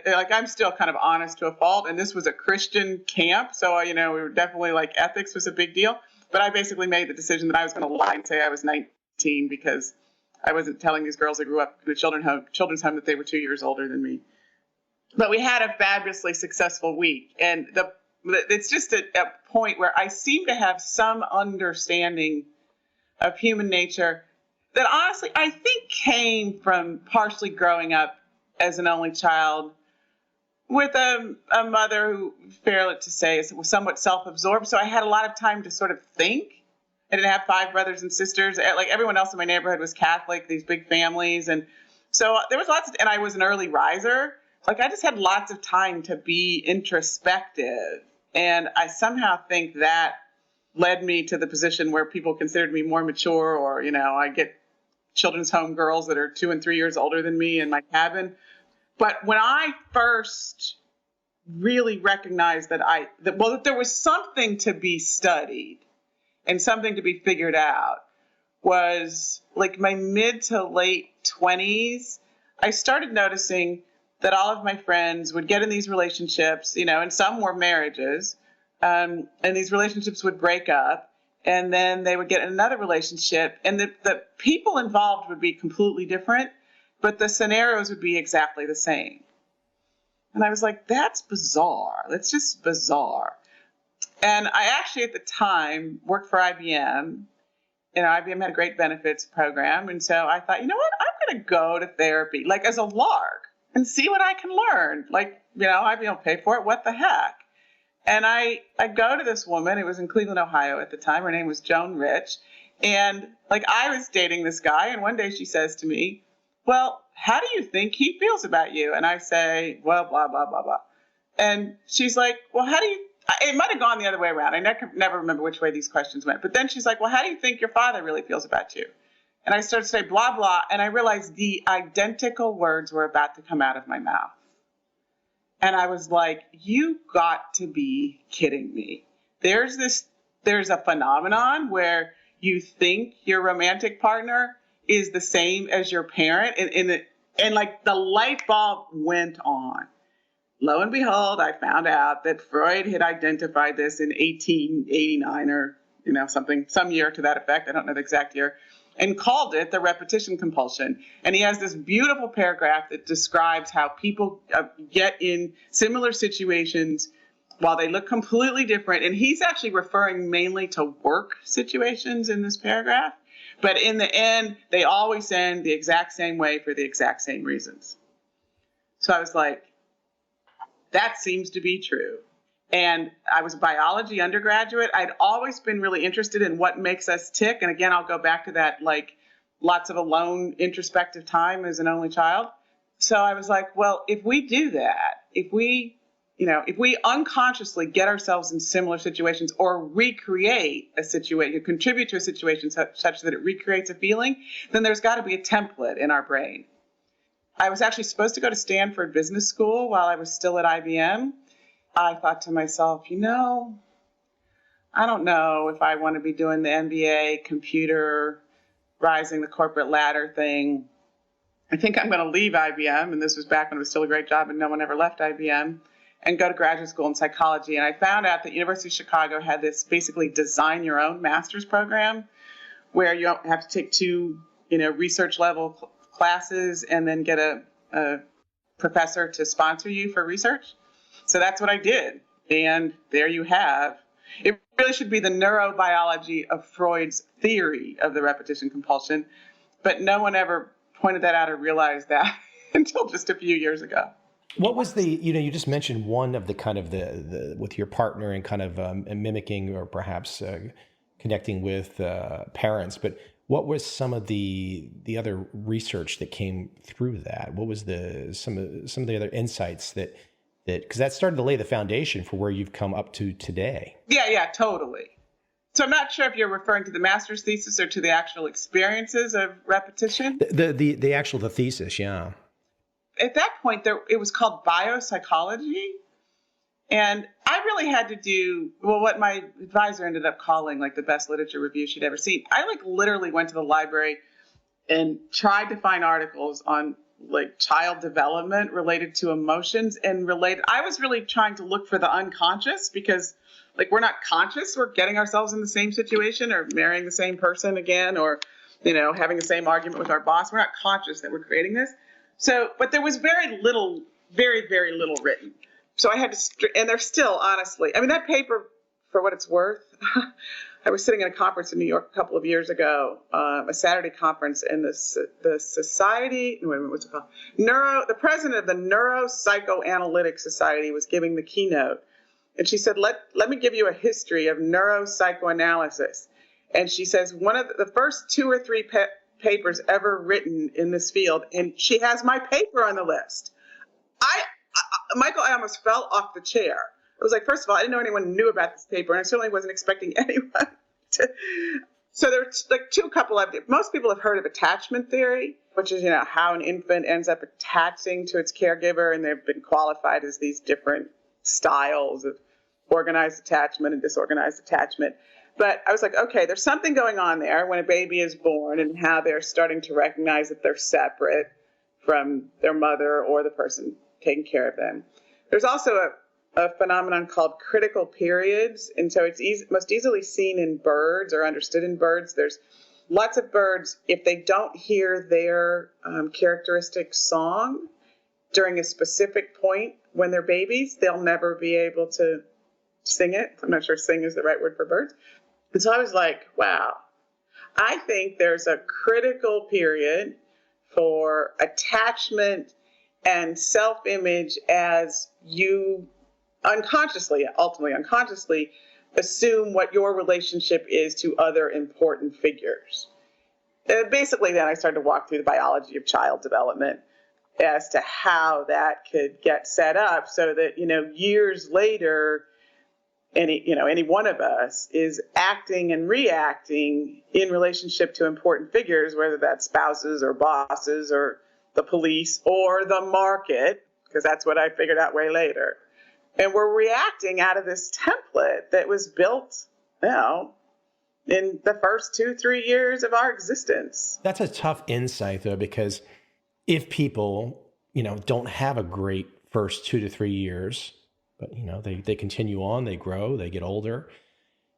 Like, I'm still kind of honest to a fault, and this was a Christian camp, so we were definitely like ethics was a big deal. But I basically made the decision that I was going to lie and say I was 19, because I wasn't telling these girls that grew up in a children's home that they were 2 years older than me. But we had a fabulously successful week, and it's just a point where I seem to have some understanding of human nature that honestly I think came from partially growing up as an only child with a mother who, fair to say, was somewhat self-absorbed. So I had a lot of time to sort of think. I didn't have 5 brothers and sisters. Like everyone else in my neighborhood was Catholic, these big families. And so there was and I was an early riser. Like I just had lots of time to be introspective. And I somehow think that led me to the position where people considered me more mature, or, I get children's home girls that are 2 and 3 years older than me in my cabin. But when I first really recognized that there was something to be studied and something to be figured out, was like my mid to late 20s. I started noticing that all of my friends would get in these relationships, and some were marriages, and these relationships would break up. And then they would get in another relationship, and the people involved would be completely different, but the scenarios would be exactly the same. And I was like, that's bizarre. That's just bizarre. And I actually, at the time, worked for IBM. IBM had a great benefits program. And so I thought, you know what? I'm going to go to therapy, like as a lark, and see what I can learn. Like, IBM will pay for it. What the heck? And I go to this woman. It was in Cleveland, Ohio at the time. Her name was Joan Rich. And like I was dating this guy. And one day she says to me, well, how do you think he feels about you? And I say, well, blah, blah, blah, blah. And she's like, well, it might have gone the other way around. I never remember which way these questions went. But then she's like, well, how do you think your father really feels about you? And I started to say, blah, blah. And I realized the identical words were about to come out of my mouth. And I was like, you got to be kidding me. There's a phenomenon where you think your romantic partner is the same as your parent. And like the light bulb went on. Lo and behold, I found out that Freud had identified this in 1889 or, some year to that effect. I don't know the exact year. And called it the repetition compulsion. And he has this beautiful paragraph that describes how people get in similar situations while they look completely different. And he's actually referring mainly to work situations in this paragraph. But in the end, they always end the exact same way for the exact same reasons. So I was like, that seems to be true. And I was a biology undergraduate. I'd always been really interested in what makes us tick. And again, I'll go back to that, like, lots of alone introspective time as an only child. So I was like, well, if we do that, if we unconsciously get ourselves in similar situations or recreate a situation, contribute to a situation such that it recreates a feeling, then there's got to be a template in our brain. I was actually supposed to go to Stanford Business School while I was still at IBM. I thought to myself, I don't know if I want to be doing the MBA, computer, rising the corporate ladder thing. I think I'm going to leave IBM, and this was back when it was still a great job and no one ever left IBM, and go to graduate school in psychology. And I found out that University of Chicago had this basically design your own master's program where you don't have to take two, research level classes and then get a professor to sponsor you for research. So that's what I did. And there you have. It really should be the neurobiology of Freud's theory of the repetition compulsion, but no one ever pointed that out or realized that until just a few years ago. What was you just mentioned one of the kind of the with your partner and kind of mimicking or perhaps connecting with parents, but what was some of the other research that came through that? What was some of the other insights that because that started to lay the foundation for where you've come up to today? Yeah, totally. So I'm not sure if you're referring to the master's thesis or to the actual experiences of repetition. The thesis, yeah. At that point, it was called biopsychology. And I really had to do, what my advisor ended up calling like the best literature review she'd ever seen. I literally went to the library and tried to find articles on child development related to emotions and I was really trying to look for the unconscious because we're not conscious. We're getting ourselves in the same situation or marrying the same person again or, having the same argument with our boss. We're not conscious that we're creating this. So, but there was very, very little written. So I had to, and there's still, honestly, that paper, for what it's worth, I was sitting at a conference in New York a couple of years ago, a Saturday conference, and the society, what's it called? The president of the Neuropsychoanalytic Society was giving the keynote. And she said, let me give you a history of neuropsychoanalysis. And she says, one of the first 2 or 3 papers ever written in this field, and she has my paper on the list. Michael, I almost fell off the chair. It was first of all, I didn't know anyone knew about this paper, and I certainly wasn't expecting anyone to. So there's most people have heard of attachment theory, which is, how an infant ends up attaching to its caregiver, and they've been qualified as these different styles of organized attachment and disorganized attachment. But I was okay, there's something going on there when a baby is born and how they're starting to recognize that they're separate from their mother or the person taking care of them. There's also a phenomenon called critical periods. And so it's most easily seen in birds or understood in birds. There's lots of birds, if they don't hear their characteristic song during a specific point when they're babies, they'll never be able to sing it. I'm not sure sing is the right word for birds. And so I was wow, I think there's a critical period for attachment and self-image as you ultimately unconsciously, assume what your relationship is to other important figures. Basically, then I started to walk through the biology of child development as to how that could get set up so that, years later, any one of us is acting and reacting in relationship to important figures, whether that's spouses or bosses or the police or the market, because that's what I figured out way later. And we're reacting out of this template that was built, in the first 2-3 years of our existence. That's a tough insight, though, because if people, don't have a great first 2 to 3 years, but, they continue on, they grow, they get older,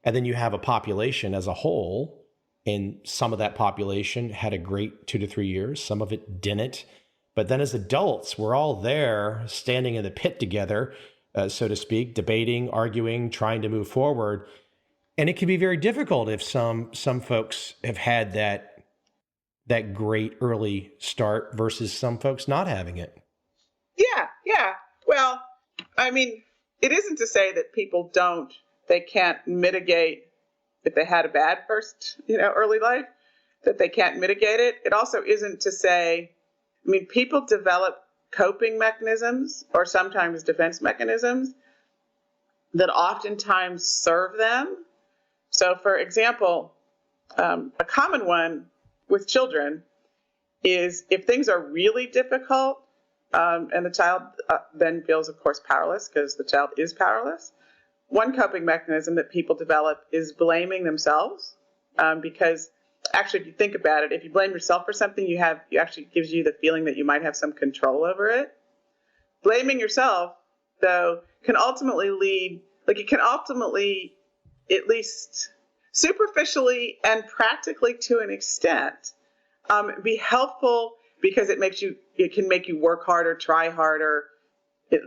and then you have a population as a whole, and some of that population had a great 2 to 3 years, some of it didn't. But then as adults, we're all there standing in the pit together, so to speak, debating, arguing, trying to move forward. And it can be very difficult if some folks have had that great early start versus some folks not having it. Yeah. Well, it isn't to say that people they can't mitigate if they had a bad first, early life, that they can't mitigate it. It also isn't to say, people develop coping mechanisms or sometimes defense mechanisms that oftentimes serve them. So, for example, a common one with children is if things are really difficult, and the child then feels, of course, powerless because the child is powerless. One coping mechanism that people develop is blaming themselves, because actually, if you think about it, if you blame yourself for something, it actually gives you the feeling that you might have some control over it. Blaming yourself, though, can ultimately at least superficially and practically to an extent, be helpful because it can make you work harder, try harder,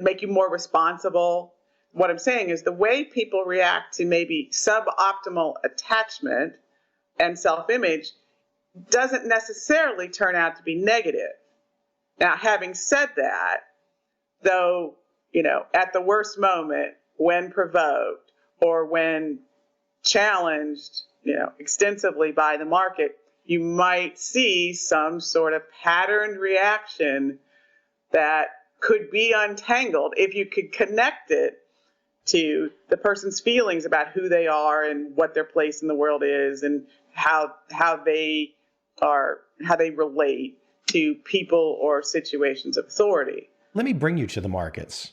make you more responsible. What I'm saying is the way people react to maybe suboptimal attachment and self-image doesn't necessarily turn out to be negative. Now, having said that, though, at the worst moment, when provoked or when challenged, extensively by the market, you might see some sort of patterned reaction that could be untangled if you could connect it to the person's feelings about who they are and what their place in the world is and how they relate to people or situations of authority. Let me bring you to the markets.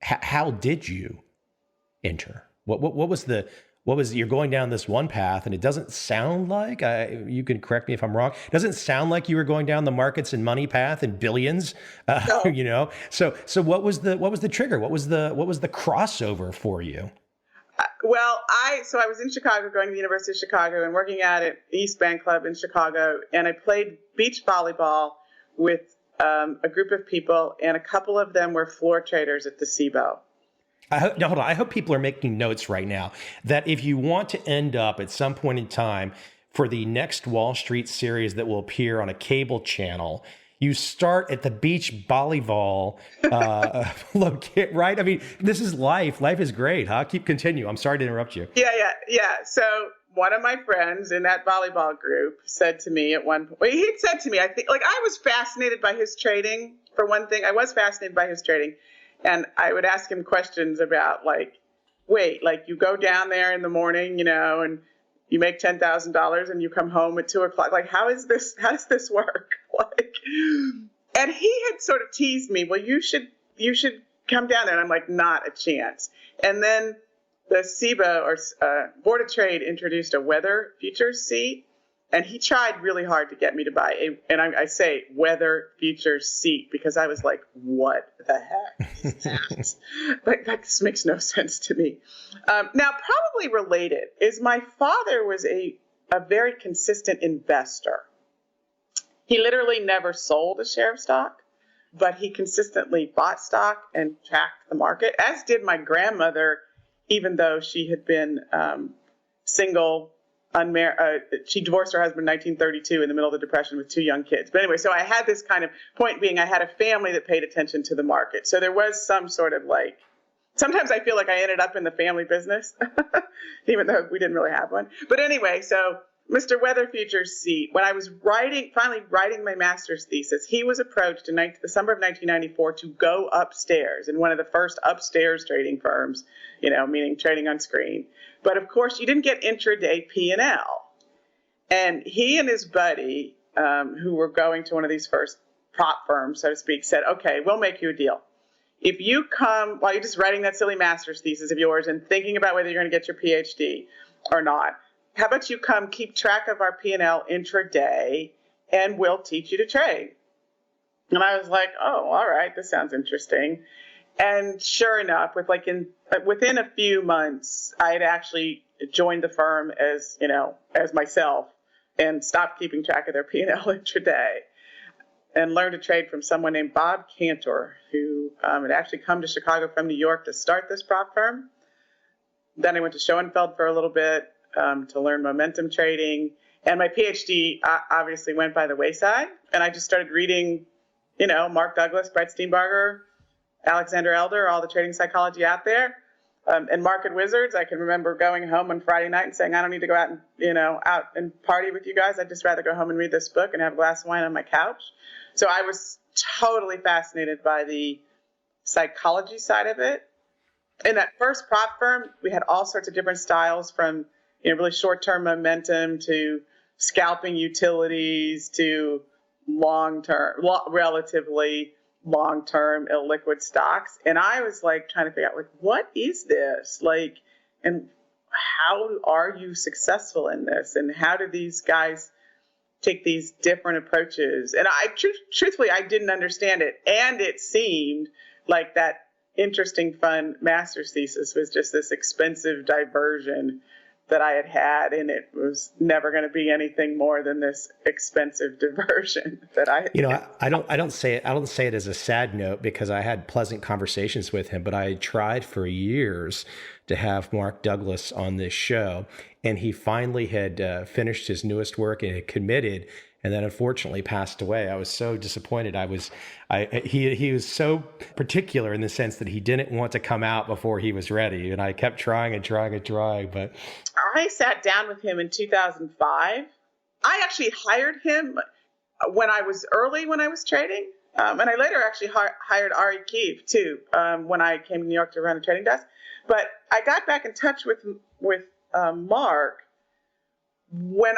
How did you enter? What was you're going down this one path, and it doesn't sound like, you can correct me if I'm wrong, it doesn't sound like you were going down the markets and money path and billions, No. So what was the trigger? What was the crossover for you? Well, I was in Chicago, going to the University of Chicago and working out at East Bank Club in Chicago, and I played beach volleyball with a group of people, and a couple of them were floor traders at the SIBO. Hold on. I hope people are making notes right now that if you want to end up at some point in time for the next Wall Street series that will appear on a cable channel, you start at the beach volleyball right? I mean, this is life. Life is great, huh? Continue. I'm sorry to interrupt you. Yeah. So one of my friends in that volleyball group said to me at one point, he'd said to me, I think, I was fascinated by his trading. For one thing, I was fascinated by his trading. And I would ask him questions about you go down there in the morning, and you make $10,000 and you come home at 2:00. How does this work? And he had sort of teased me, well, you should come down there. And I'm like, not a chance. And then the SIBA or Board of Trade introduced a weather futures seat. And he tried really hard to get me to buy I say weather futures seat because I was like, what the heck is that? This makes no sense to me. Now, probably related is my father was a very consistent investor. He literally never sold a share of stock, but he consistently bought stock and tracked the market, as did my grandmother, even though she had been single, unmarried. She divorced her husband in 1932 in the middle of the Depression with 2 young kids. But anyway, so I had this kind of point being I had a family that paid attention to the market. So there was some sort of sometimes I feel like I ended up in the family business, even though we didn't really have one. But anyway, so Mr. Weather Futures seat, when I was finally writing my master's thesis, he was approached in the summer of 1994 to go upstairs in one of the first upstairs trading firms, meaning trading on screen. But of course, you didn't get intraday P&L. And he and his buddy, who were going to one of these first prop firms, so to speak, said, okay, we'll make you a deal. If you come, while you're just writing that silly master's thesis of yours and thinking about whether you're going to get your PhD or not, how about you come keep track of our P&L intraday and we'll teach you to trade? And I was like, oh, all right, this sounds interesting. And sure enough, within a few months, I had actually joined the firm as myself and stopped keeping track of their P&L intraday and learned to trade from someone named Bob Cantor, who had actually come to Chicago from New York to start this prop firm. Then I went to Schoenfeld for a little bit to learn momentum trading. And my PhD obviously went by the wayside. And I just started reading, Mark Douglas, Brett Steenbarger, Alexander Elder, All the Trading Psychology Out There, and Market Wizards. I can remember going home on Friday night and saying, I don't need to go out and, out and party with you guys. I'd just rather go home and read this book and have a glass of wine on my couch. So I was totally fascinated by the psychology side of it. In that first prop firm, we had all sorts of different styles, from really short-term momentum to scalping utilities to relatively long-term illiquid stocks. And I was trying to figure out what is this? And how are you successful in this? And how do these guys take these different approaches? And truthfully, I didn't understand it. And it seemed like that interesting, fun master's thesis was just this expensive diversion that I had, and it was never going to be anything more than this expensive diversion that I had. I don't say it as a sad note, because I had pleasant conversations with him, but I had tried for years to have Mark Douglas on this show, and he finally had finished his newest work and had committed, and then unfortunately passed away. I was so disappointed. He was so particular in the sense that he didn't want to come out before he was ready, and I kept trying, but I sat down with him in 2005. I actually hired him when I was trading. And I later actually hired Ari Keefe too, when I came to New York to run a trading desk. But I got back in touch with Mark when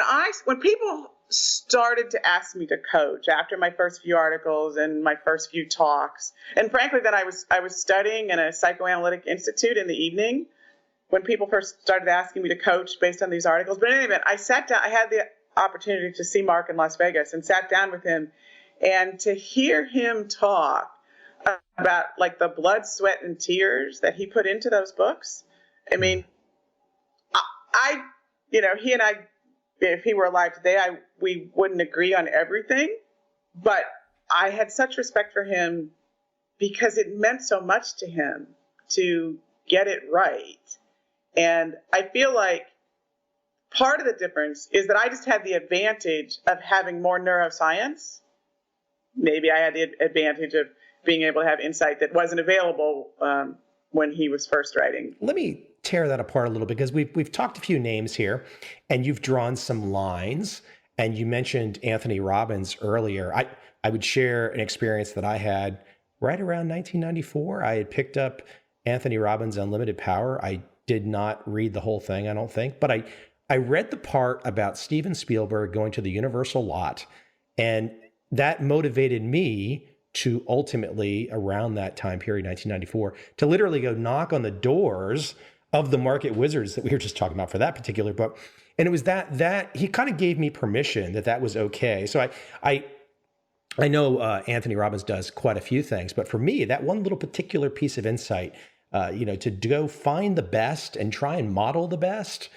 people started to ask me to coach after my first few articles and my first few talks. And frankly, then I was studying in a psychoanalytic institute in the evening when people first started asking me to coach based on these articles. But in any event, I sat down. I had the opportunity to see Mark in Las Vegas and sat down with him, and to hear him talk about the blood, sweat, and tears that he put into those books. I mean, he and I, if he were alive today, we wouldn't agree on everything, but I had such respect for him because it meant so much to him to get it right. And I feel like part of the difference is that I just had the advantage of having more neuroscience. Maybe I had the advantage of being able to have insight that wasn't available when he was first writing. Let me tear that apart a little, because we've talked a few names here, and you've drawn some lines, and you mentioned Anthony Robbins earlier. I would share an experience that I had right around 1994. I had picked up Anthony Robbins' Unlimited Power. I did not read the whole thing, I don't think, but I read the part about Steven Spielberg going to the Universal lot, and that motivated me to ultimately, around that time period, 1994, to literally go knock on the doors of the Market Wizards that we were just talking about for that particular book. And it was that he kind of gave me permission that was okay. So I know Anthony Robbins does quite a few things, but for me, that one little particular piece of insight, to go find the best and try and model the best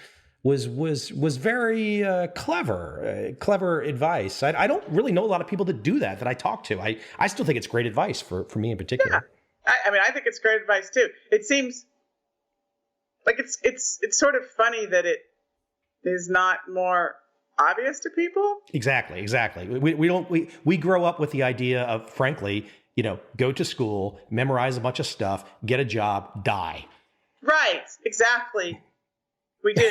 was very clever advice. I don't really know a lot of people that do that I talk to. I still think it's great advice for me in particular. Yeah. I think it's great advice too. It seems like it's sort of funny that it is not more obvious to people. Exactly. We grow up with the idea of, frankly, go to school, memorize a bunch of stuff, get a job, die. Right. Exactly. We do.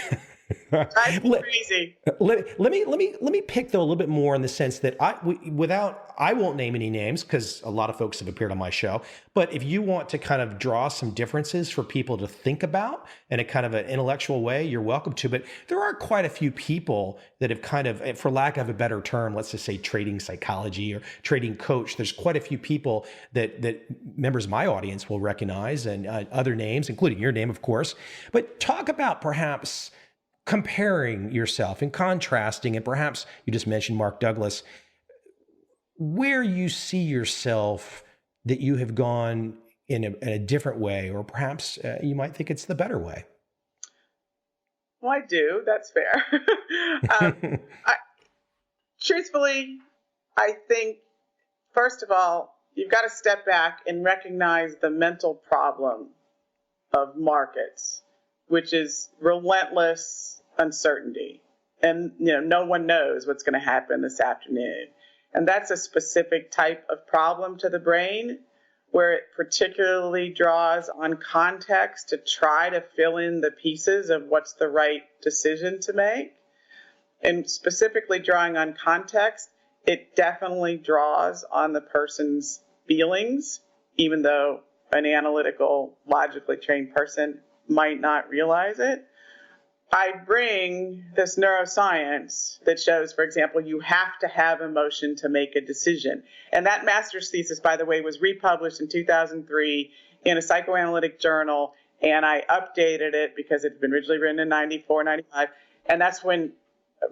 Crazy. Let me pick though a little bit more in the sense that I won't name any names because a lot of folks have appeared on my show. But if you want to kind of draw some differences for people to think about in a kind of an intellectual way, you're welcome to. But there are quite a few people that have kind of, for lack of a better term, let's just say trading psychology or trading coach. There's quite a few people that members of my audience will recognize, and other names, including your name, of course. But talk about perhaps comparing yourself and contrasting, and perhaps you just mentioned Mark Douglas, where you see yourself that you have gone in a different way, or perhaps you might think it's the better way. Well, I do. That's fair. Truthfully, I think, first of all, you've got to step back and recognize the mental problem of markets, which is relentless uncertainty. And, no one knows what's going to happen this afternoon. And that's a specific type of problem to the brain, where it particularly draws on context to try to fill in the pieces of what's the right decision to make. And specifically drawing on context, it definitely draws on the person's feelings, even though an analytical, logically trained person might not realize it. I bring this neuroscience that shows, for example, you have to have emotion to make a decision. And that master's thesis, by the way, was republished in 2003 in a psychoanalytic journal, and I updated it because it had been originally written in 94, 95. And that's when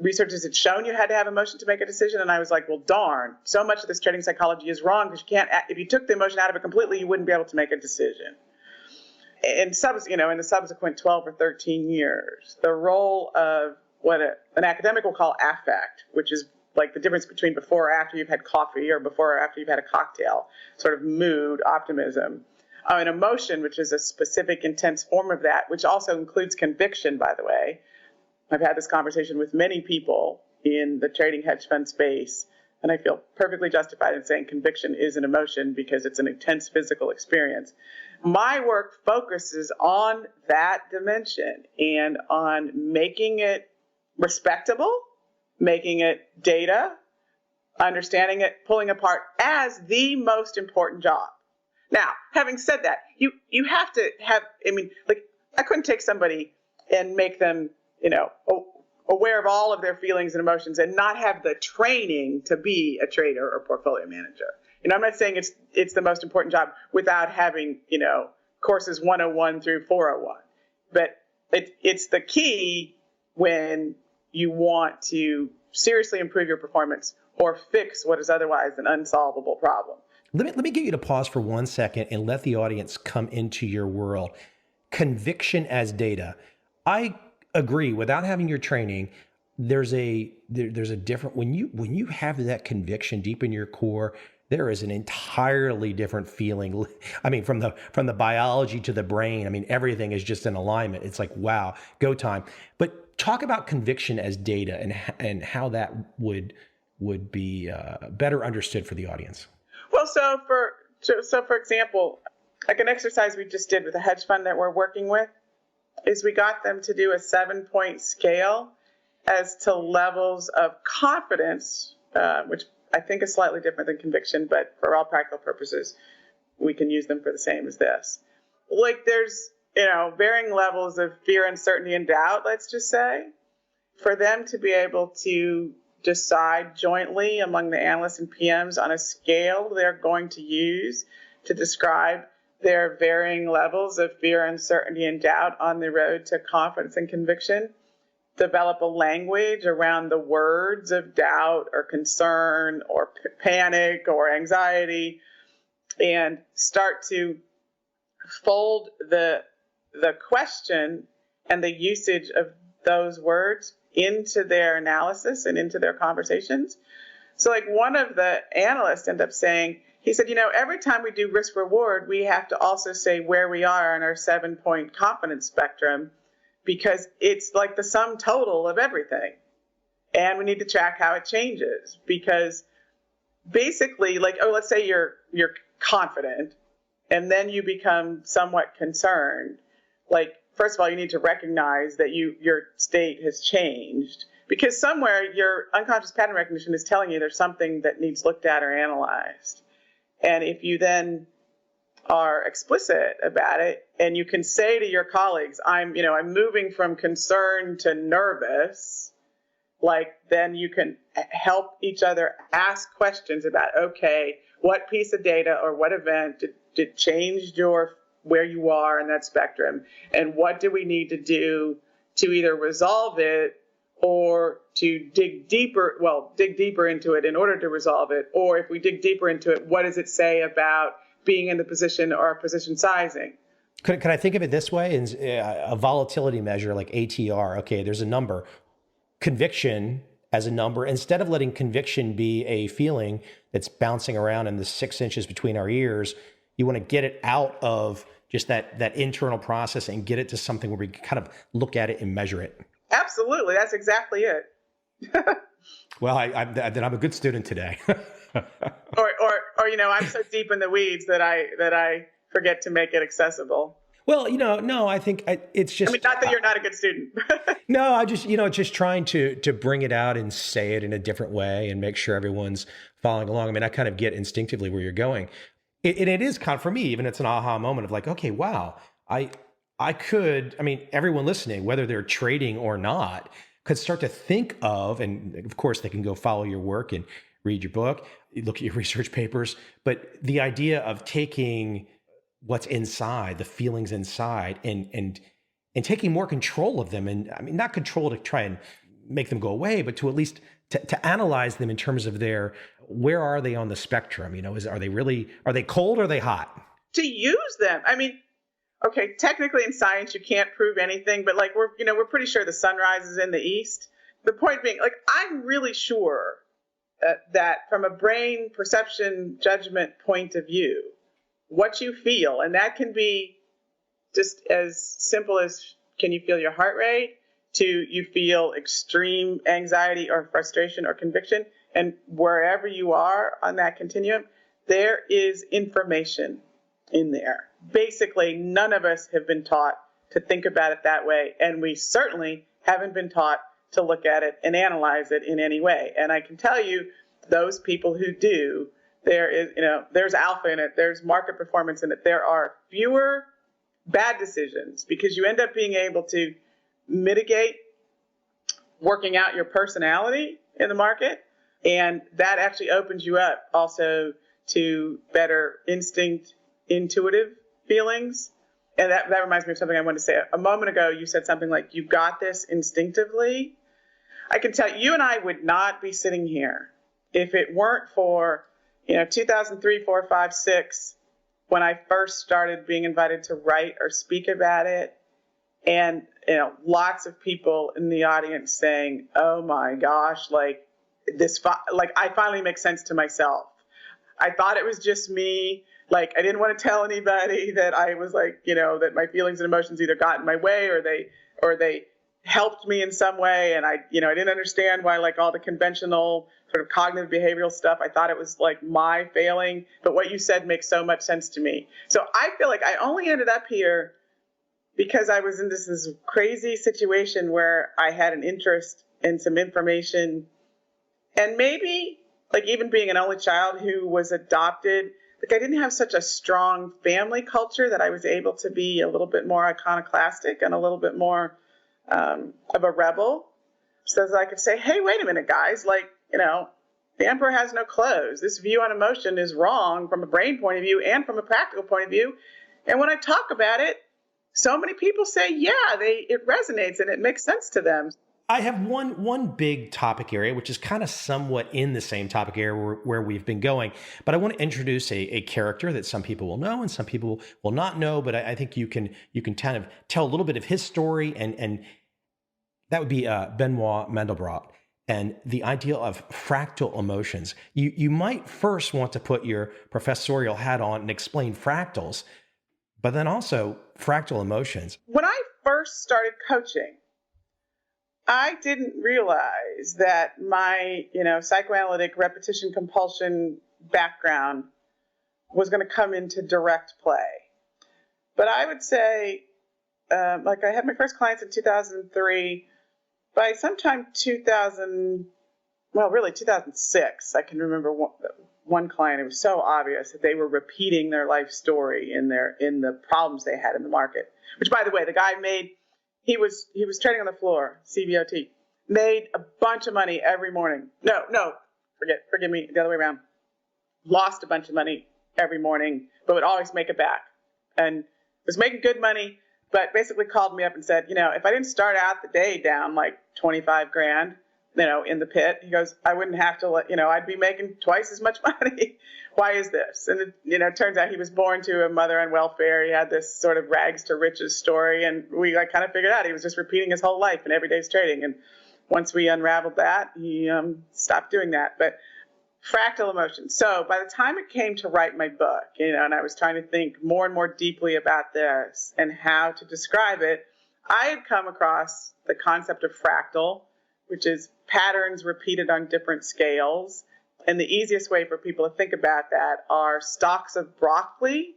researchers had shown you had to have emotion to make a decision. And I was like, well, darn, so much of this trading psychology is wrong because you can't, if you took the emotion out of it completely, you wouldn't be able to make a decision. In the subsequent 12 or 13 years, the role of what an academic will call affect, which is like the difference between before or after you've had coffee or before or after you've had a cocktail, sort of mood, optimism, and emotion, which is a specific, intense form of that, which also includes conviction, by the way. I've had this conversation with many people in the trading hedge fund space, and I feel perfectly justified in saying conviction is an emotion because it's an intense physical experience. My work focuses on that dimension and on making it respectable, making it data, understanding it, pulling apart as the most important job. Now, having said that, you have to have, I couldn't take somebody and make them, aware of all of their feelings and emotions and not have the training to be a trader or portfolio manager. I'm not saying it's the most important job without having, courses 101 through 401. But it's the key when you want to seriously improve your performance or fix what is otherwise an unsolvable problem. Let me get you to pause for 1 second and let the audience come into your world. Conviction as data. I agree. Without having your training, there's a different, when you have that conviction deep in your core, there is an entirely different feeling. I mean, from the biology to the brain, I mean, everything is just in alignment. It's like, wow, go time. But talk about conviction as data and how that would be better understood for the audience. Well, so for example, like an exercise we just did with a hedge fund that we're working with is we got them to do a 7-point scale as to levels of confidence, which I think is slightly different than conviction, but for all practical purposes, we can use them for the same as this. Like there's, varying levels of fear, uncertainty, and doubt, let's just say. For them to be able to decide jointly among the analysts and PMs on a scale they're going to use to describe their varying levels of fear, uncertainty, and doubt on the road to confidence and conviction, develop a language around the words of doubt or concern or panic or anxiety, and start to fold the question and the usage of those words into their analysis and into their conversations. So like one of the analysts ended up saying, he said, every time we do risk reward, we have to also say where we are on our 7-point confidence spectrum, because it's like the sum total of everything. And we need to track how it changes, because basically, let's say you're confident and then you become somewhat concerned. Like, first of all, you need to recognize that your state has changed, because somewhere your unconscious pattern recognition is telling you there's something that needs looked at or analyzed. And if you then are explicit about it, and you can say to your colleagues, I'm moving from concerned to nervous, then you can help each other ask questions about, okay, what piece of data or what event did change where you are in that spectrum, and what do we need to do to either resolve it or to dig deeper into it in order to resolve it, or if we dig deeper into it, what does it say about being in the position or position sizing? Can I think of it this way? A volatility measure like ATR, okay, there's a number. Conviction as a number, instead of letting conviction be a feeling that's bouncing around in the 6 inches between our ears, you want to get it out of just that internal process and get it to something where we can kind of look at it and measure it. Absolutely. That's exactly it. Well, then I'm a good student today. or I'm so deep in the weeds that I forget to make it accessible. Well, no, I think it's just. I mean, not that you're not a good student. No, I just, just trying to bring it out and say it in a different way and make sure everyone's following along. I mean, I kind of get instinctively where you're going. It is kind of, for me, even it's an aha moment of like, okay, wow, I could, everyone listening, whether they're trading or not, could start to think of, and of course they can go follow your work and read your book, look at your research papers, but the idea of taking what's inside, the feelings inside, and taking more control of them, and not control to try and make them go away, but to at least to analyze them in terms of where are they on the spectrum? Are they cold or are they hot? To use them. Okay, technically in science you can't prove anything, but like we're pretty sure the sun rises in the east. The point being, like, I'm really sure that from a brain perception judgment point of view, what you feel, and that can be just as simple as, can you feel your heart rate, to you feel extreme anxiety or frustration or conviction, and wherever you are on that continuum, there is information in there. Basically, none of us have been taught to think about it that way, and we certainly haven't been taught to look at it and analyze it in any way. And I can tell you, those people who do, there's alpha in it, there's market performance in it, there are fewer bad decisions because you end up being able to mitigate working out your personality in the market, and that actually opens you up also to better intuitive feelings. And that reminds me of something I wanted to say. A moment ago, you said something like, you got this instinctively. I can tell you and I would not be sitting here if it weren't for 2003, 4, 5, 6, when I first started being invited to write or speak about it. And, lots of people in the audience saying, oh my gosh, like I finally make sense to myself. I thought it was just me. Like, I didn't want to tell anybody that I was like, that my feelings and emotions either got in my way or they helped me in some way. And I didn't understand why, like, all the conventional sort of cognitive behavioral stuff, I thought it was like my failing. But what you said makes so much sense to me. So I feel like I only ended up here because I was in this crazy situation where I had an interest in some information, and maybe, like, even being an only child who was adopted, like, I didn't have such a strong family culture that I was able to be a little bit more iconoclastic and a little bit more of a rebel, so that I could say, hey, wait a minute, guys, like, the emperor has no clothes. This view on emotion is wrong from a brain point of view and from a practical point of view. And when I talk about it, so many people say, yeah, it resonates and it makes sense to them. I have one big topic area, which is kind of somewhat in the same topic area where we've been going. But I want to introduce a character that some people will know and some people will not know. But I think you can kind of tell a little bit of his story, and that would be Benoit Mandelbrot and the idea of fractal emotions. You might first want to put your professorial hat on and explain fractals, but then also fractal emotions. When I first started coaching, I didn't realize that my, psychoanalytic repetition compulsion background was going to come into direct play. But I would say, I had my first clients in 2003. By sometime 2006, I can remember one client. It was so obvious that they were repeating their life story in the problems they had in the market. Which, by the way, the guy he was trading on the floor, CVOT, made a bunch of money every morning. Forgive me, the other way around. Lost a bunch of money every morning, but would always make it back. And was making good money, but basically called me up and said, if I didn't start out the day down like 25 grand, in the pit, he goes, I wouldn't have to I'd be making twice as much money. Why is this? And it turns out he was born to a mother on welfare. He had this sort of rags to riches story, and we kind of figured out he was just repeating his whole life in everyday's trading. And once we unraveled that, he stopped doing that. But fractal emotions. So by the time it came to write my book, and I was trying to think more and more deeply about this and how to describe it, I had come across the concept of fractal, which is patterns repeated on different scales, And the easiest way for people to think about that are stalks of broccoli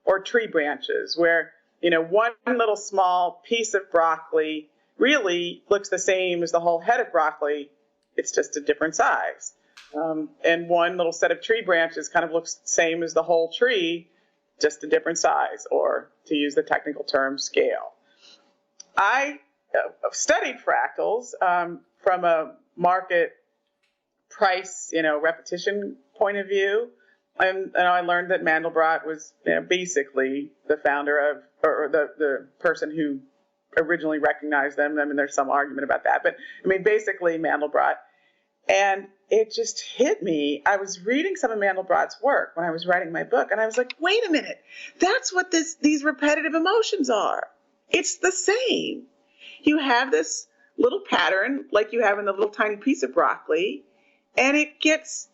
or tree branches, where, one little small piece of broccoli really looks the same as the whole head of broccoli. It's just a different size. And one little set of tree branches kind of looks the same as the whole tree, just a different size, or to use the technical term, scale. I studied fractals from a market price, repetition point of view. And I learned that Mandelbrot was basically the founder of, or the person who originally recognized them. I mean, there's some argument about that, but basically Mandelbrot. And it just hit me. I was reading some of Mandelbrot's work when I was writing my book, and I was like, wait a minute, that's what these repetitive emotions are. It's the same. You have this little pattern like you have in the little tiny piece of broccoli, and it gets,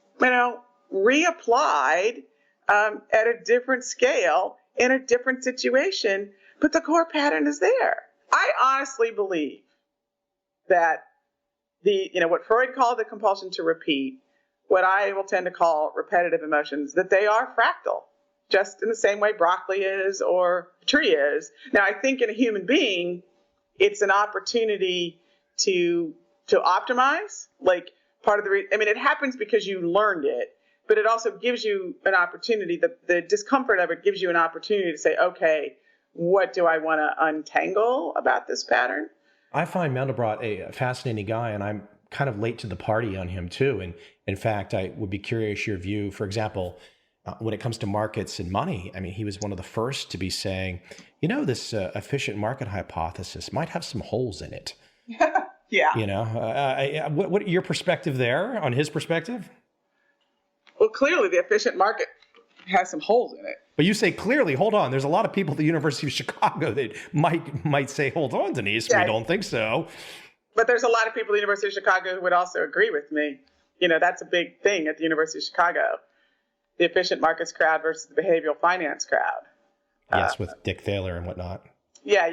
reapplied at a different scale in a different situation, but the core pattern is there. I honestly believe that what Freud called the compulsion to repeat, what I will tend to call repetitive emotions, that they are fractal, just in the same way broccoli is or a tree is. Now, I think in a human being, it's an opportunity to optimize. Like part of it happens because you learned it, but it also gives you an opportunity. The discomfort of it gives you an opportunity to say, okay, what do I want to untangle about this pattern? I find Mandelbrot a fascinating guy, and I'm kind of late to the party on him too. And in fact, I would be curious your view, for example, when it comes to markets and money. He was one of the first to be saying, this efficient market hypothesis might have some holes in it. Yeah. What your perspective there on his perspective? Well, clearly the efficient market has some holes in it. But you say clearly, hold on. There's a lot of people at the University of Chicago that might say, hold on, Denise, we don't think so. But there's a lot of people at the University of Chicago who would also agree with me. That's a big thing at the University of Chicago. The efficient markets crowd versus the behavioral finance crowd. Yes, with Dick Thaler and whatnot. Yeah.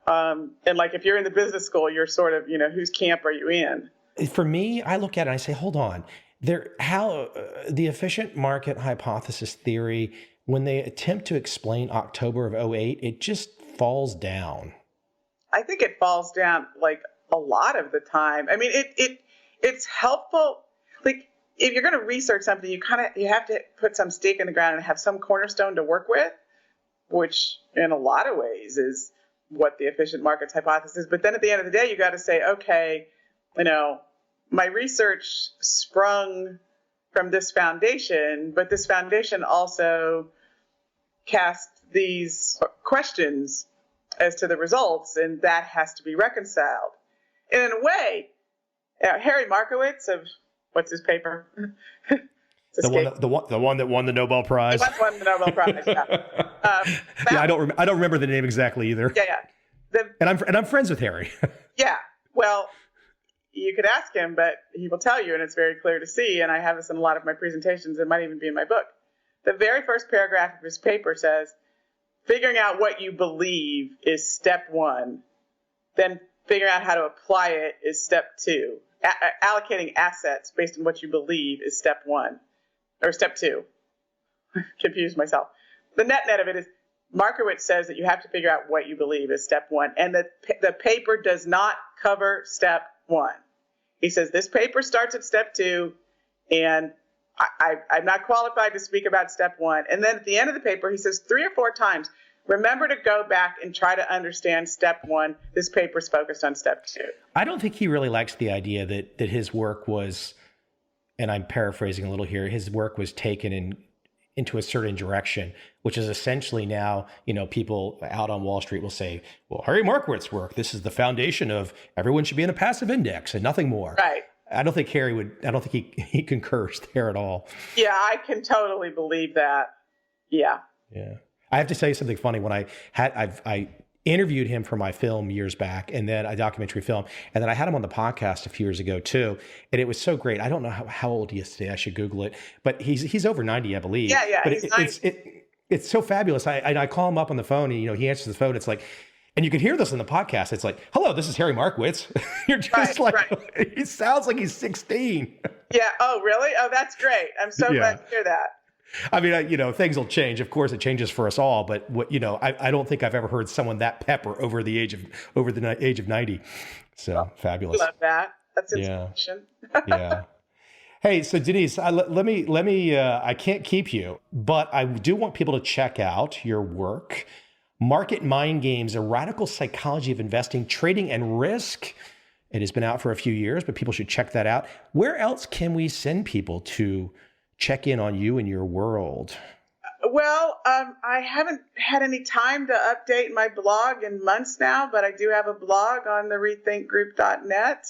And like if you're in the business school, you're sort of, whose camp are you in? For me, I look at it and I say, hold on. The efficient market hypothesis theory, when they attempt to explain October of 2008, it just falls down. I think it falls down like a lot of the time. It's helpful. Like if you're going to research something, you have to put some stake in the ground and have some cornerstone to work with, which in a lot of ways is what the efficient markets hypothesis is. But then at the end of the day, you got to say, okay, my research sprung from this foundation, but this foundation also cast these questions as to the results, and that has to be reconciled. And in a way, Harry Markowitz of, what's his paper? The one that won the Nobel Prize. The one won the Nobel Prize. Yeah. I don't remember the name exactly either. Yeah. And I'm friends with Harry. Yeah. Well, you could ask him, but he will tell you, and it's very clear to see, and I have this in a lot of my presentations, it might even be in my book. The very first paragraph of his paper says, figuring out what you believe is step one. Then figuring out how to apply it is step two. Allocating assets based on what you believe is step one, or step two. Confused myself. The net of it is, Markowitz says that you have to figure out what you believe is step one, and the paper does not cover step one. He says this paper starts at step two, and I'm not qualified to speak about step one. And then at the end of the paper, he says 3 or 4 times, remember to go back and try to understand step one. This paper's focused on step two. I don't think he really likes the idea that his work was, and I'm paraphrasing a little here, his work was taken into a certain direction, which is essentially now, people out on Wall Street will say, well, Harry Markowitz's work, this is the foundation of everyone should be in a passive index and nothing more. Right. I don't think he concurs there at all. Yeah, I can totally believe that. Yeah. Yeah. I have to tell you something funny. When I interviewed him for my film years back, and then a documentary film, and then I had him on the podcast a few years ago too, and it was so great. I don't know how old he is today. I should Google it, but he's over 90, I believe. Yeah, but he's 90. It's so fabulous. I call him up on the phone, and he answers the phone. It's like, And you can hear this in the podcast. It's like, hello, this is Harry Markowitz. You're just he sounds like he's 16. Yeah. Oh, really? Oh, that's great. I'm so glad to hear that. I mean, things will change. Of course, it changes for us all. But I don't think I've ever heard someone that pepper over the age of 90. So fabulous. I love that. That's inspiration. Yeah. Hey, so Denise, let me. I can't keep you, but I do want people to check out your work. Market Mind Games: A Radical Psychology of Investing, Trading, and Risk. It has been out for a few years, but people should check that out. Where else can we send people to check in on you and your world? Well, I haven't had any time to update my blog in months now, but I do have a blog on the rethinkgroup.net.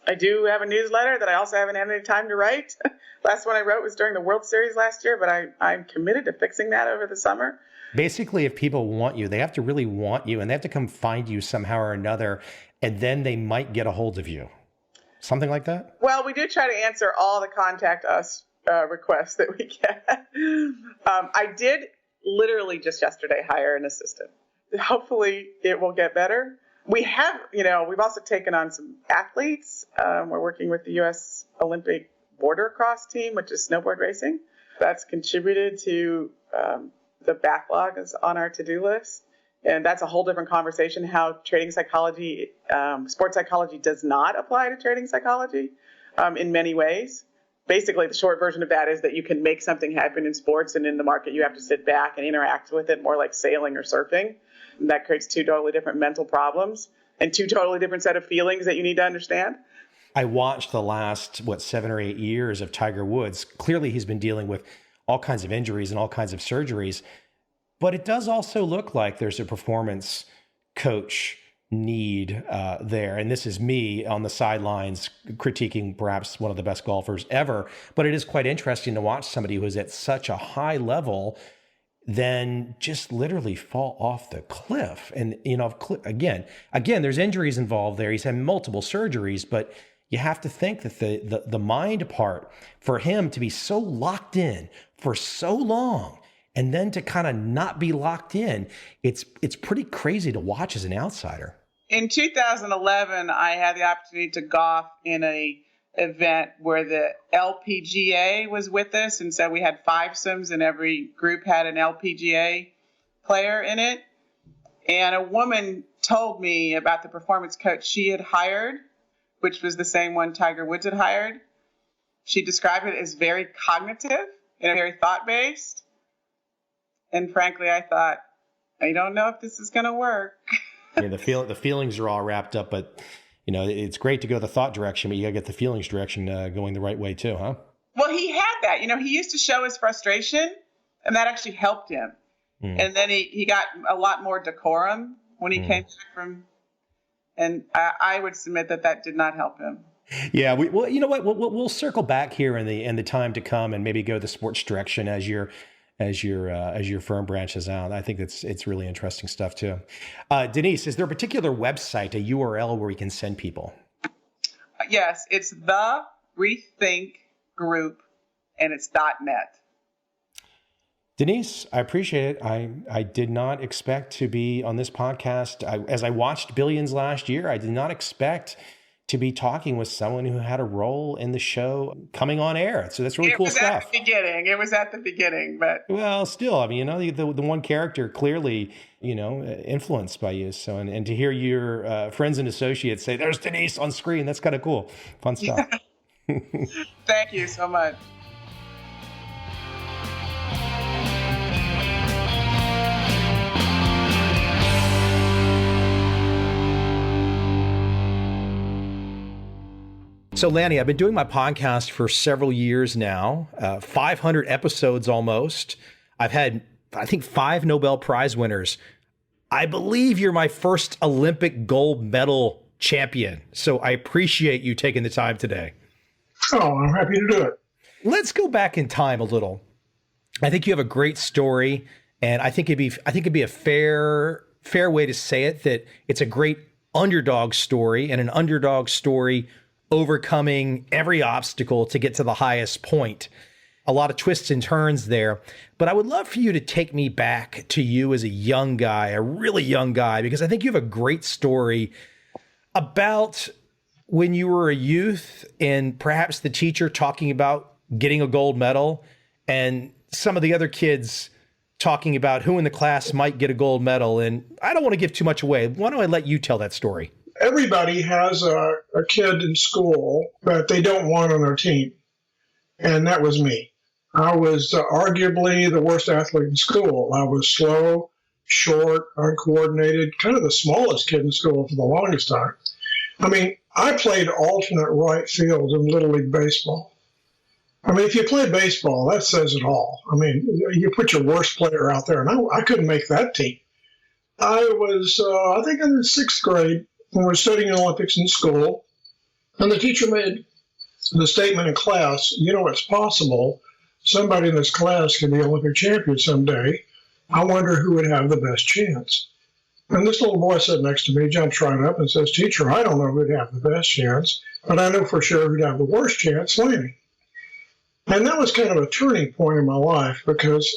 I do have a newsletter that I also haven't had any time to write. Last one I wrote was during the World Series last year, but I'm committed to fixing that over the summer. Basically, if people want you, they have to really want you, and they have to come find you somehow or another, and then they might get a hold of you. Something like that? Well, we do try to answer all the contact us requests that we get. I did literally just yesterday hire an assistant. Hopefully it will get better. We have, we've also taken on some athletes. We're working with the U.S. Olympic border cross team, which is snowboard racing. That's contributed to the backlog is on our to-do list. And that's a whole different conversation, how trading psychology, sports psychology does not apply to trading psychology in many ways. Basically, the short version of that is that you can make something happen in sports, and in the market, you have to sit back and interact with it more like sailing or surfing. And that creates two totally different mental problems and two totally different set of feelings that you need to understand. I watched the last, 7 or 8 years of Tiger Woods. Clearly, he's been dealing with all kinds of injuries and all kinds of surgeries. But it does also look like there's a performance coach need there. And this is me on the sidelines critiquing perhaps one of the best golfers ever. But it is quite interesting to watch somebody who is at such a high level then just literally fall off the cliff. And, again, there's injuries involved there. He's had multiple surgeries, but you have to think that the mind part, for him to be so locked in for so long, and then to kind of not be locked in, it's pretty crazy to watch as an outsider. In 2011, I had the opportunity to golf in a event where the LPGA was with us. And so we had fivesomes and every group had an LPGA player in it. And a woman told me about the performance coach she had hired, which was the same one Tiger Woods had hired. She described it as very cognitive and very thought-based. And frankly, I thought, I don't know if this is going to work. Yeah, the feelings are all wrapped up, but it's great to go the thought direction, but you got to get the feelings direction going the right way too, huh? Well, he had that. He used to show his frustration, and that actually helped him. And then he got a lot more decorum when he came back from. And I would submit that did not help him. Yeah, well, you know what? We'll circle back here in the time to come, and maybe go the sports direction as your firm branches out. I think it's really interesting stuff too. Denise, is there a particular website, a URL where we can send people? Yes, it's the Rethink Group, and it's .net. Denise, I appreciate it. I did not expect to be on this podcast. As I watched Billions last year, I did not expect to be talking with someone who had a role in the show coming on air. So that's really cool stuff. It was at the beginning, but well, still, I mean, the one character clearly, influenced by you. So, and to hear your friends and associates say, "There's Denise on screen," that's kind of cool, fun stuff. Thank you so much. So Lanny, I've been doing my podcast for several years now, 500 episodes almost. I've had, I think, 5 Nobel Prize winners. I believe you're my first Olympic gold medal champion. So I appreciate you taking the time today. Oh, I'm happy to do it. Let's go back in time a little. I think you have a great story, and I think it'd be a fair way to say it, that it's a great underdog story, and an underdog story overcoming every obstacle to get to the highest point. a lot of twists and turns there. But I would love for you to take me back to you as a young guy, a really young guy, because I think you have a great story about when you were a youth and perhaps the teacher talking about getting a gold medal and some of the other kids talking about who in the class might get a gold medal. And I don't want to give too much away. Why don't I let you tell that story? Everybody has a kid in school that they don't want on their team. And that was me. I was arguably the worst athlete in school. I was slow, short, uncoordinated, kind of the smallest kid in school for the longest time. I mean, I played alternate right field in Little League Baseball. I mean, if you play baseball, that says it all. I mean, you put your worst player out there, and I couldn't make that team. I was, I think in the 6th grade, when we were studying Olympics in school, and the teacher made the statement in class, you know, it's possible somebody in this class can be Olympic champion someday. I wonder who would have the best chance. And this little boy sitting next to me jumps right up and says, "Teacher, I don't know who'd have the best chance, but I know for sure who'd have the worst chance, Lanny." And that was kind of a turning point in my life, because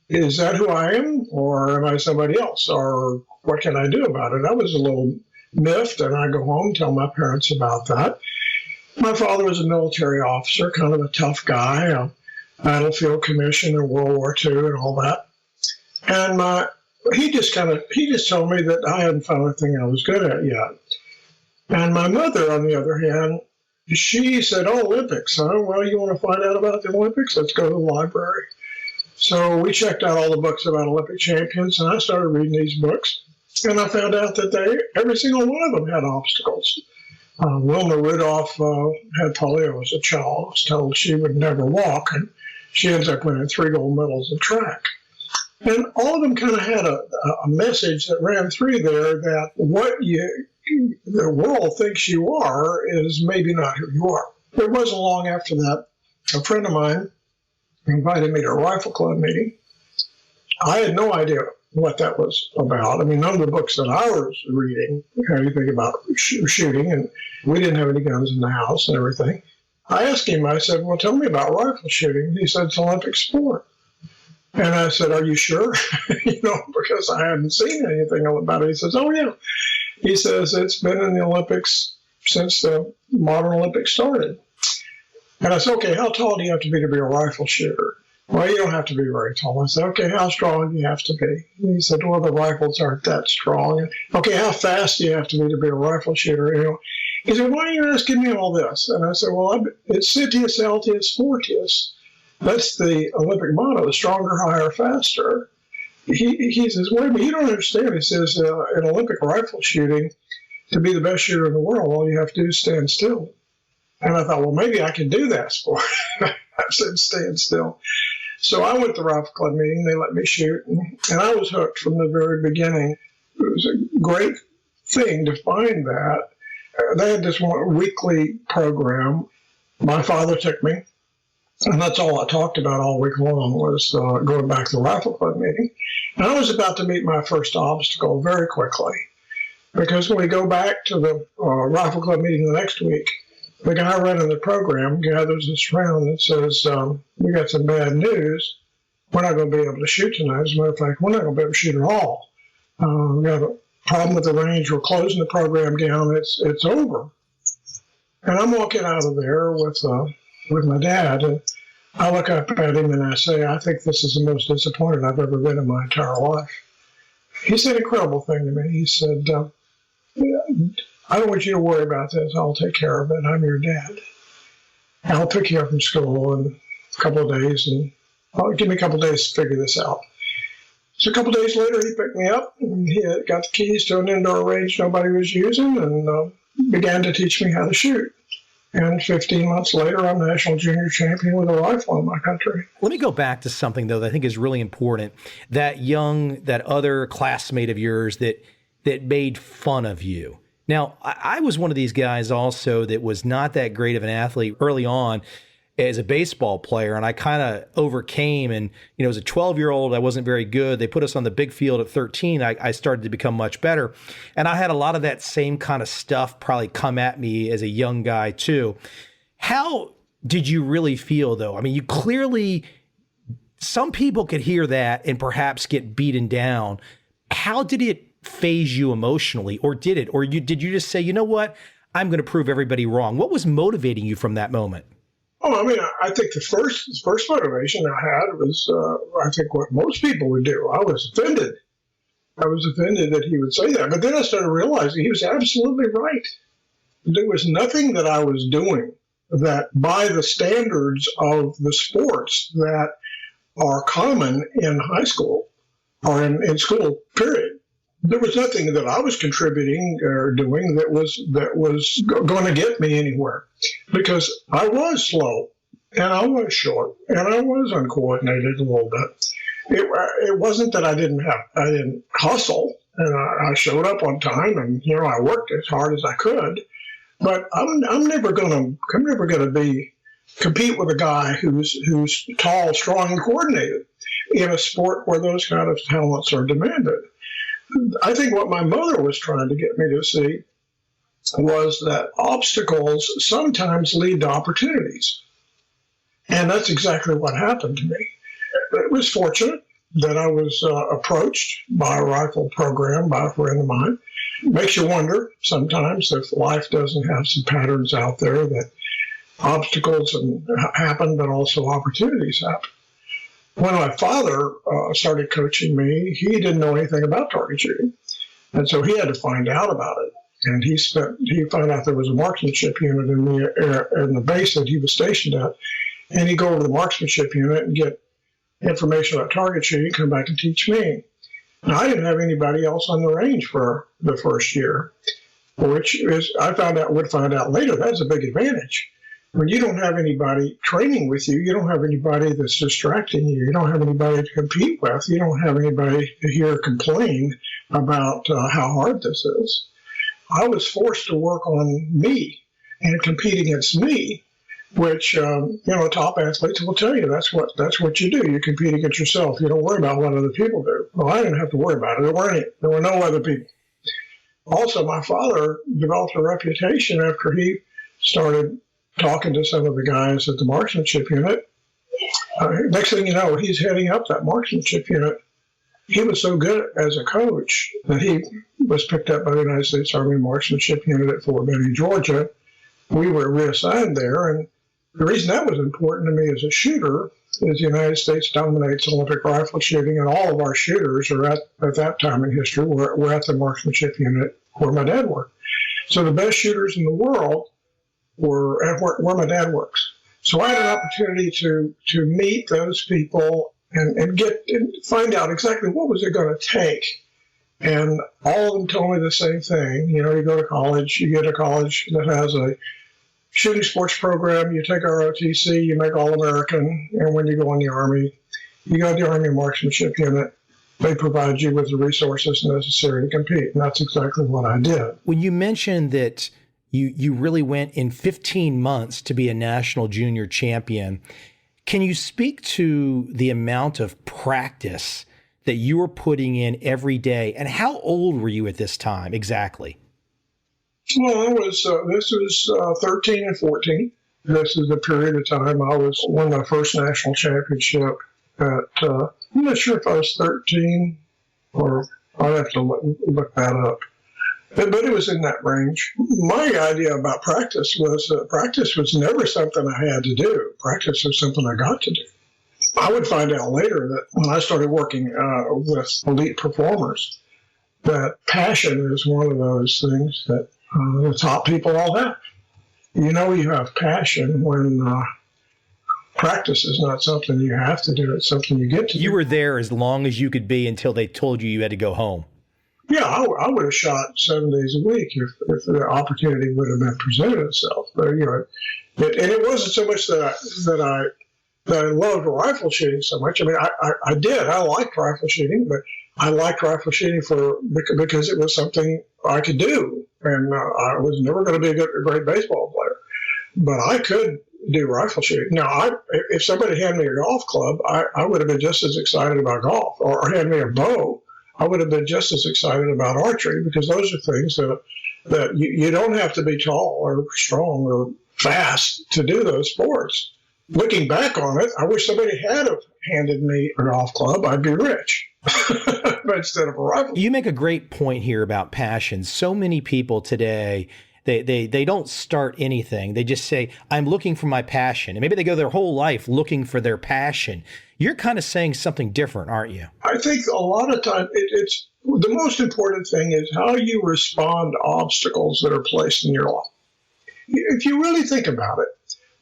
is that who I am, or am I somebody else, or what can I do about it? I was a little miffed, and I go home and tell my parents about that. My father was a military officer, kind of a tough guy, a battlefield commission in World War II and all that. And he just told me that I hadn't found anything I was good at yet. And my mother, on the other hand, she said, "Oh, Olympics, huh? Well, you want to find out about the Olympics? Let's go to the library." So we checked out all the books about Olympic champions, and I started reading these books. And I found out that every single one of them had obstacles. Wilma Rudolph had polio as a child. I was told she would never walk, and she ends up winning 3 gold medals in track. And all of them kind of had a message that ran through there, that what the world thinks you are is maybe not who you are. It wasn't long after that, a friend of mine invited me to a rifle club meeting. I had no idea what that was about. I mean, none of the books that I was reading had anything about shooting, and we didn't have any guns in the house and everything. I asked him, I said, "Well, tell me about rifle shooting." He said, "It's an Olympic sport." And I said, "Are you sure?" Because I hadn't seen anything about it. He says, "Oh, yeah." He says, "It's been in the Olympics since the modern Olympics started." And I said, "Okay, how tall do you have to be a rifle shooter?" "Well, you don't have to be very tall." I said, "Okay, how strong do you have to be?" And he said, "Well, the rifles aren't that strong." And, "Okay, how fast do you have to be a rifle shooter?" He said, "Why are you asking me all this?" And I said, "Well, it's Citius, Altius, Fortius. That's the Olympic motto, stronger, higher, faster." He says, "Wait a minute, you don't understand." He says, "In Olympic rifle shooting, to be the best shooter in the world, all you have to do is stand still." And I thought, well, maybe I can do that sport. I said, stand still. So I went to the rifle club meeting. They let me shoot, and I was hooked from the very beginning. It was a great thing to find that. They had this one weekly program. My father took me, and that's all I talked about all week long was going back to the rifle club meeting. And I was about to meet my first obstacle very quickly, because when we go back to the rifle club meeting the next week, the guy running the program gathers us around and says, "We got some bad news. We're not going to be able to shoot tonight. As a matter of fact, we're not going to be able to shoot at all. We have a problem with the range. We're closing the program down. It's over." And I'm walking out of there with my dad, and I look up at him and I say, "I think this is the most disappointed I've ever been in my entire life." He said an incredible thing to me. He said, "I don't want you to worry about this. I'll take care of it. I'm your dad. I'll pick you up from school in a couple of days, and give me a couple of days to figure this out." So a couple of days later, he picked me up, and he had got the keys to an indoor range nobody was using, and began to teach me how to shoot. And 15 months later, I'm national junior champion with a rifle in my country. Let me go back to something, though, that I think is really important. That other classmate of yours that made fun of you. Now, I was one of these guys also that was not that great of an athlete early on as a baseball player, and I kind of overcame. And, as a 12-year-old, I wasn't very good. They put us on the big field at 13. I started to become much better. And I had a lot of that same kind of stuff probably come at me as a young guy, too. How did you really feel, though? I mean, you clearly, some people could hear that and perhaps get beaten down. How did it phase you emotionally, or did it? Or did you just say, you know what, I'm going to prove everybody wrong? What was motivating you from that moment? Oh, I mean, I think the first motivation I had was, I think what most people would do. I was offended. I was offended that he would say that. But then I started realizing he was absolutely right. There was nothing that I was doing that, by the standards of the sports that are common in high school or in school, period, there was nothing that I was contributing or doing that was going to get me anywhere, because I was slow and I was short and I was uncoordinated a little bit. It wasn't that I didn't hustle, and I showed up on time, and I worked as hard as I could. But I'm never gonna compete with a guy who's tall, strong, and coordinated in a sport where those kind of talents are demanded. I think what my mother was trying to get me to see was that obstacles sometimes lead to opportunities. And that's exactly what happened to me. It was fortunate that I was approached by a rifle program by a friend of mine. It makes you wonder sometimes if life doesn't have some patterns out there, that obstacles happen, but also opportunities happen. When my father started coaching me, he didn't know anything about target shooting. And so he had to find out about it. And he found out there was a marksmanship unit in the base that he was stationed at. And he'd go over to the marksmanship unit and get information about target shooting, come back and teach me. Now, I didn't have anybody else on the range for the first year, which is, would find out later, that's a big advantage. When you don't have anybody training with you, you don't have anybody that's distracting you, you don't have anybody to compete with, you don't have anybody to hear complain about how hard this is. I was forced to work on me and compete against me, which top athletes will tell you that's what you do. You compete against yourself. You don't worry about what other people do. Well, I didn't have to worry about it. There were no other people. Also, my father developed a reputation after he started talking to some of the guys at the marksmanship unit. Next thing you know, he's heading up that marksmanship unit. He was so good as a coach that he was picked up by the United States Army Marksmanship Unit at Fort Benning, Georgia. We were reassigned there, and the reason that was important to me as a shooter is the United States dominates Olympic rifle shooting, and all of our shooters are at that time in history were at the marksmanship unit where my dad worked. So the best shooters in the world were at where my dad works. So I had an opportunity to meet those people and find out exactly what was it going to take. And all of them told me the same thing. You go to college, you get a college that has a shooting sports program, you take ROTC, you make All-American, and when you go in the Army, you go to the Army Marksmanship Unit. They provide you with the resources necessary to compete, and that's exactly what I did. When you mentioned that you really went in 15 months to be a national junior champion, can you speak to the amount of practice that you were putting in every day, and how old were you at this time exactly? Well, this was 13 and 14. This is the period of time I won my first national championship at, I'm not sure if I was 13 or I'd have to look that up. But it was in that range. My idea about practice was never something I had to do. Practice was something I got to do. I would find out later that when I started working with elite performers, that passion is one of those things that the top people all have. You have passion when practice is not something you have to do. It's something you get to do. You were there as long as you could be until they told you had to go home. Yeah, I would have shot 7 days a week if the opportunity would have been presented itself. But and it wasn't so much that I loved rifle shooting so much. I mean, I did. I liked rifle shooting, but I liked rifle shooting because it was something I could do, and I was never going to be a great baseball player, but I could do rifle shooting. Now, if somebody handed me a golf club, I would have been just as excited about golf, or handed me a bow, I would have been just as excited about archery, because those are things that you don't have to be tall or strong or fast to do those sports. Looking back on it, I wish somebody had have handed me a golf club. I'd be rich. But instead of a rifle. You make a great point here about passion. So many people today, they don't start anything. They just say, I'm looking for my passion. And maybe they go their whole life looking for their passion. You're kind of saying something different, aren't you? I think a lot of times it's the most important thing is how you respond to obstacles that are placed in your life. If you really think about it,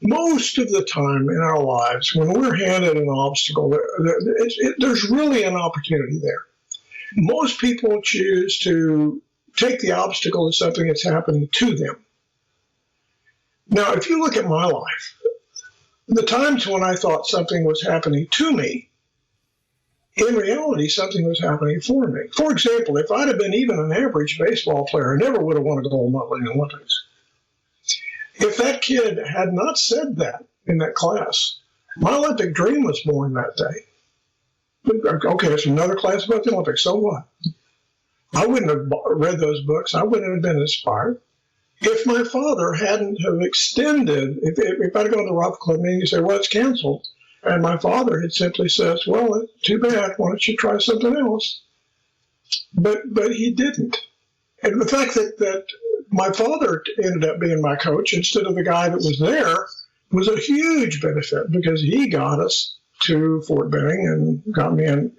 most of the time in our lives, when we're handed an obstacle, there's really an opportunity there. Most people choose to take the obstacle as something that's happening to them. Now, if you look at my life, the times when I thought something was happening to me, in reality, something was happening for me. For example, if I'd have been even an average baseball player, I never would have won a gold medal in the Olympics. If that kid had not said that in that class, my Olympic dream was born that day. Okay, it's another class about the Olympics, so what? I wouldn't have read those books. I wouldn't have been inspired. If my father hadn't have extended, if I'd gone to the Rifle Club meeting and say, well, it's canceled, and my father had simply said, well, too bad, why don't you try something else? But he didn't. And the fact that my father ended up being my coach instead of the guy that was there was a huge benefit because he got us to Fort Benning and got me in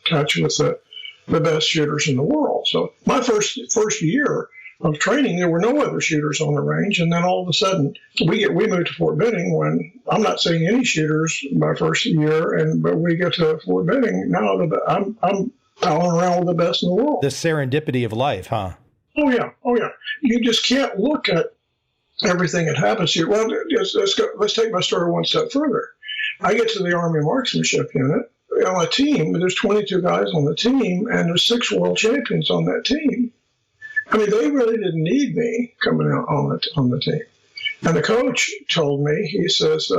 touch with the best shooters in the world. So my first year of training, there were no other shooters on the range, and then all of a sudden we moved to Fort Benning when I'm not seeing any shooters my first year, but we get to Fort Benning now. I'm palling around with the best in the world. The serendipity of life, huh? Oh yeah. You just can't look at everything that happens to you. Well, let's take my story one step further. I get to the Army Marksmanship Unit. On a team, there's 22 guys on the team, and there's 6 world champions on that team. I mean, they really didn't need me coming out on the team. And the coach told me, he says,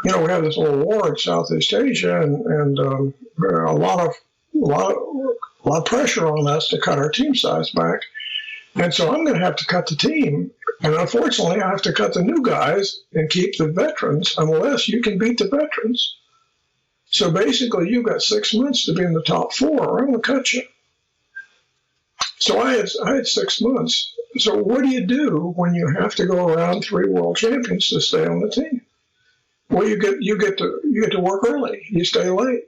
we have this little war in Southeast Asia, and a lot of pressure on us to cut our team size back. And so I'm going to have to cut the team. And unfortunately, I have to cut the new guys and keep the veterans unless you can beat the veterans. So basically, you've got 6 months to be in the top 4, or I'm going to cut you. So I had 6 months. So what do you do when you have to go around 3 world champions to stay on the team? Well, you get to work early. You stay late.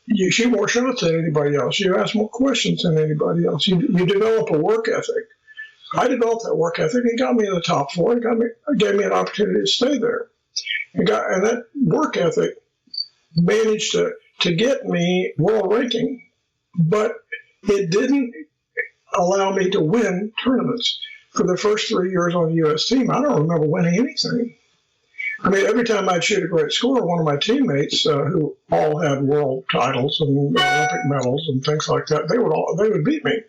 You shoot more shots than anybody else. You ask more questions than anybody else. You develop a work ethic. I developed that work ethic. It got me in the top 4. It gave me an opportunity to stay there. And that work ethic managed to get me world ranking, but it didn't allow me to win tournaments. For the first 3 years on the U.S. team, I don't remember winning anything. I mean, every time I'd shoot a great score, one of my teammates, who all had world titles and Olympic medals and things like that, they would beat me.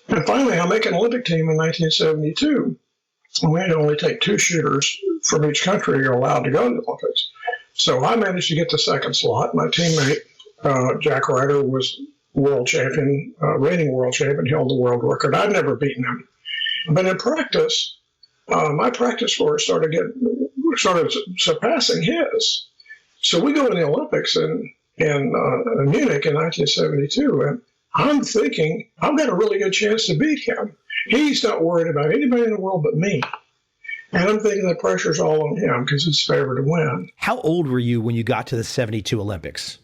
And finally, I make an Olympic team in 1972, and we had to only take 2 shooters from each country are allowed to go to the Olympics. So I managed to get the second slot. My teammate, Jack Ryder, was world champion, reigning world champion, held the world record. I'd never beaten him. But in practice, my practice score started surpassing his. So we go to the Olympics in Munich in 1972, and I'm thinking I've got a really good chance to beat him. He's not worried about anybody in the world but me. And I'm thinking the pressure's all on him because he's favored to win. How old were you when you got to the 72 Olympics?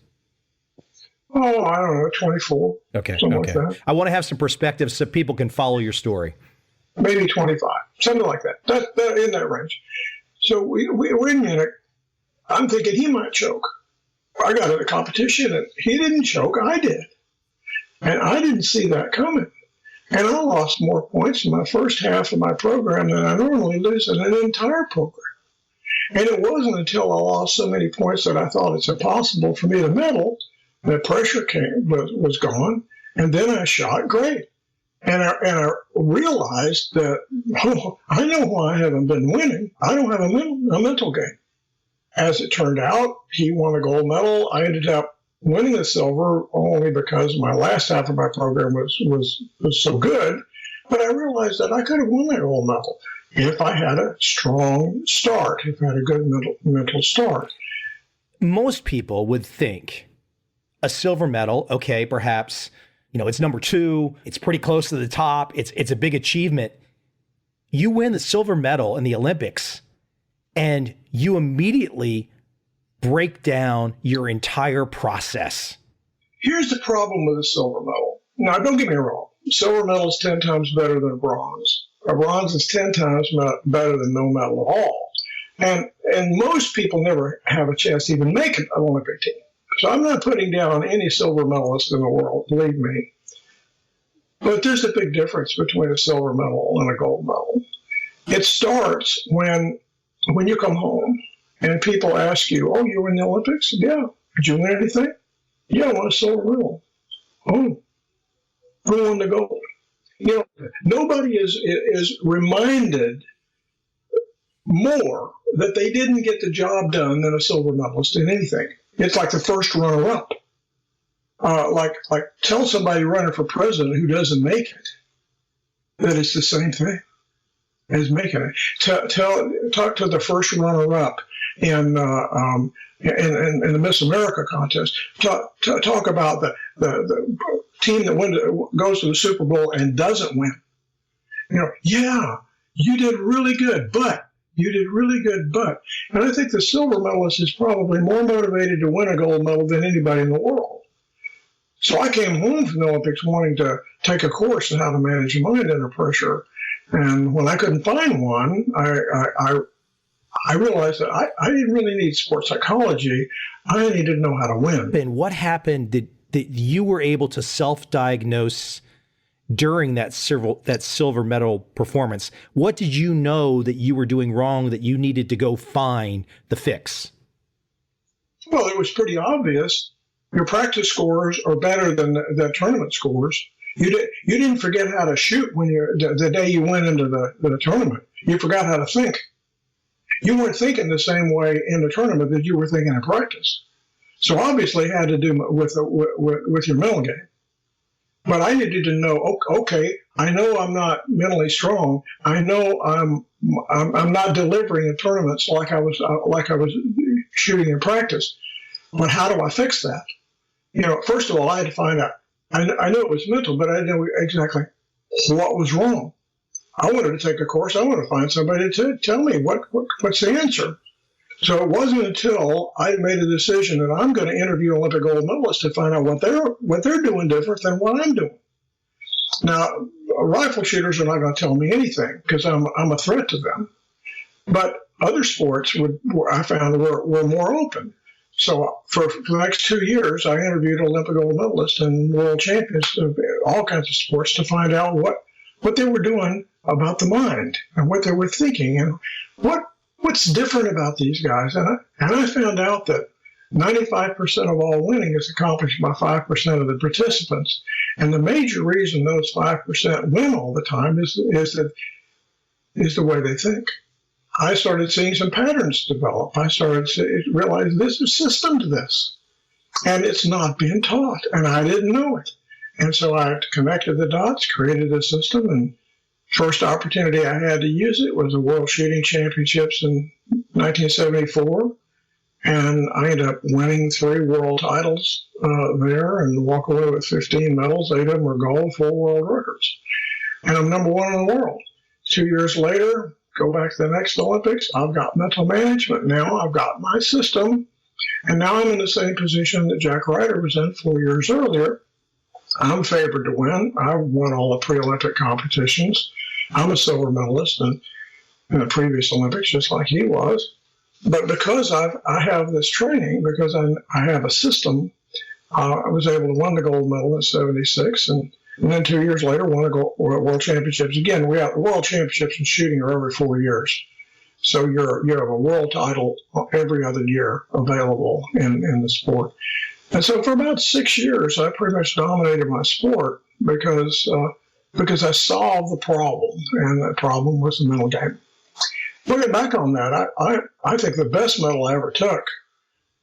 Oh, I don't know, 24. Okay. Like that. I want to have some perspective so people can follow your story. Maybe 25, something like that. That in that range. So we're in Munich. I'm thinking he might choke. I got in a competition, and he didn't choke. I did. And I didn't see that coming. And I lost more points in my first half of my program than I normally lose in an entire program. And it wasn't until I lost so many points that I thought it's impossible for me to medal. The pressure was gone, and then I shot great. And I realized that, I know why I haven't been winning. I don't have a mental game. As it turned out, he won a gold medal. I ended up winning the silver only because my last half of my program was so good. But I realized that I could have won that gold medal. if I had a strong start, if I had a good mental start. Most people would think a silver medal, okay, perhaps, it's number 2. It's pretty close to the top. It's a big achievement. You win the silver medal in the Olympics and you immediately break down your entire process. Here's the problem with a silver medal. Now, don't get me wrong. Silver medal is 10 times better than a bronze. A bronze is 10 times better than no medal at all. And most people never have a chance to even make an Olympic team. So I'm not putting down any silver medalist in the world, believe me. But there's a big difference between a silver medal and a gold medal. It starts when you come home and people ask you, oh, you were in the Olympics? Yeah. Did you win anything? Yeah, I won a silver medal. Oh, who won the gold? Nobody is reminded more that they didn't get the job done than a silver medalist in anything. It's like the first runner-up. Like tell somebody running for president who doesn't make it that it's the same thing as making it. Talk to the first runner-up in the Miss America contest. Talk about the team that goes to the Super Bowl and doesn't win. Yeah, you did really good, but. And I think the silver medalist is probably more motivated to win a gold medal than anybody in the world. So I came home from the Olympics wanting to take a course on how to manage your mind under pressure. And when I couldn't find one, I realized that I didn't really need sports psychology. I needed to know how to win. And what happened that you were able to self-diagnose during that silver medal performance? What did you know that you were doing wrong that you needed to go find the fix? Well, it was pretty obvious. Your practice scores are better than the tournament scores. You didn't forget how to shoot when the day you went into the tournament. You forgot how to think. You weren't thinking the same way in the tournament that you were thinking in practice. So obviously it had to do with your mental game. But I needed to know, okay, I know I'm not mentally strong. I know I'm not delivering in tournaments like I was shooting in practice. But how do I fix that? First of all, I had to find out. I knew it was mental, but I didn't know exactly what was wrong. I wanted to take a course. I wanted to find somebody to tell me what's the answer. So it wasn't until I made a decision that I'm going to interview Olympic gold medalists to find out what they're doing different than what I'm doing. Now, rifle shooters are not going to tell me anything because I'm a threat to them. But other sports I found were more open. So for the next 2 years, I interviewed Olympic gold medalists and world champions of all kinds of sports to find out what they were doing about the mind and what they were thinking and what's different about these guys. And I found out that 95% of all winning is accomplished by 5% of the participants. And the major reason those 5% win all the time is the way they think. I started seeing some patterns develop. I started to realize there's a system to this, and it's not being taught, and I didn't know it. And so I connected the dots, created a system, and first opportunity I had to use it was the World Shooting Championships in 1974, and I ended up winning 3 world titles there and walk away with 15 medals. 8 of them were gold, 4 world records. And I'm number 1 in the world. 2 years later, go back to the next Olympics. I've got mental management now. I've got my system. And now I'm in the same position that Jack Ryder was in 4 years earlier. I'm favored to win. I've won all the pre-Olympic competitions. I'm a silver medalist in the previous Olympics, just like he was. But because I have this training, because I have a system, I was able to win the gold medal in '76, and then 2 years later won a world championships. Again, we have world championships in shooting are every 4 years. So you have a world title every other year available in the sport. And so for about 6 years, I pretty much dominated my sport because I solved the problem, and the problem was the mental game. Looking back on that, I think the best medal I ever took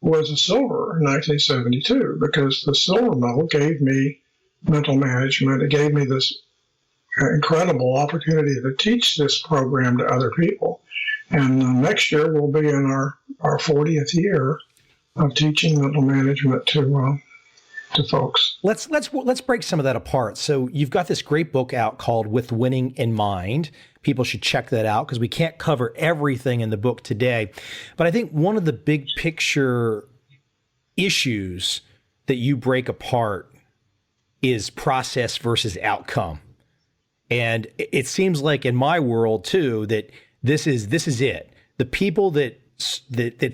was a silver in 1972, because the silver medal gave me mental management. It gave me this incredible opportunity to teach this program to other people. And next year we'll be in our 40th year of teaching mental management to folks. Let's break some of that apart. So you've got this great book out called With Winning in Mind. People should check that out because we can't cover everything in the book today. But I think one of the big picture issues that you break apart is process versus outcome. And it seems like in my world too that this is it. The people that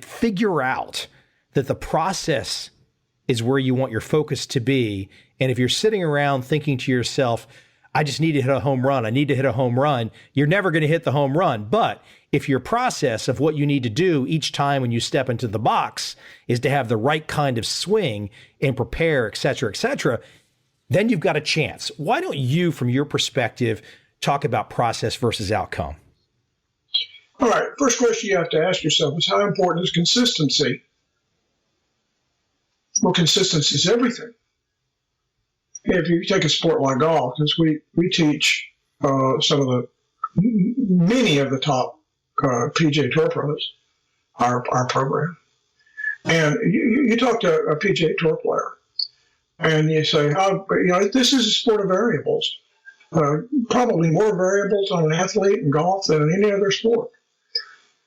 figure out that the process is where you want your focus to be. And if you're sitting around thinking to yourself, I just need to hit a home run, I need to hit a home run, you're never going to hit the home run. But if your process of what you need to do each time when you step into the box is to have the right kind of swing and prepare, et cetera, then you've got a chance. Why don't you, from your perspective, talk about process versus outcome? All right. First question you have to ask yourself is, how important is consistency? Well, consistency is everything. If you take a sport like golf, because we teach many of the top PGA Tour pros, our program. And you talk to a PGA Tour player, and you say, this is a sport of variables. Probably more variables on an athlete in golf than in any other sport.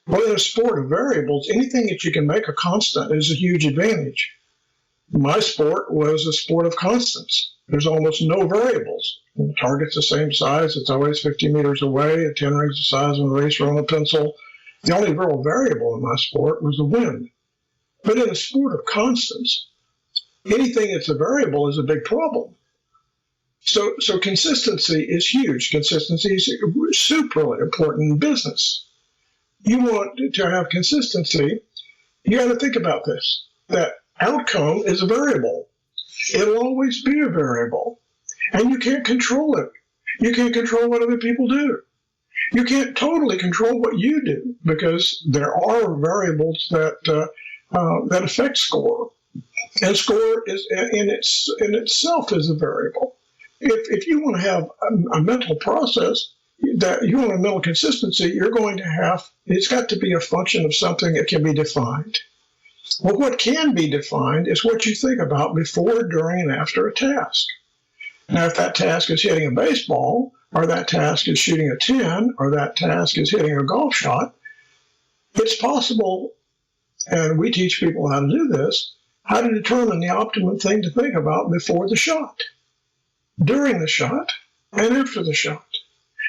Well, in a sport of variables, anything that you can make a constant is a huge advantage. My sport was a sport of constants. There's almost no variables. When the target's the same size, it's always 50 meters away, at 10 rings the size of an eraser on a pencil. The only real variable in my sport was the wind. But in a sport of constants, anything that's a variable is a big problem. So consistency is huge. Consistency is super important in business. You want to have consistency, you got to think about this, that outcome is a variable. It'll always be a variable. And you can't control it. You can't control what other people do. You can't totally control what you do, because there are variables that affect score. And score is in itself is a variable. If you want to have a mental process, that you want a mental consistency, you're going to have, it's got to be a function of something that can be defined. Well, what can be defined is what you think about before, during, and after a task. Now, if that task is hitting a baseball, or that task is shooting a 10, or that task is hitting a golf shot, it's possible, and we teach people how to do this, how to determine the optimum thing to think about before the shot, during the shot, and after the shot.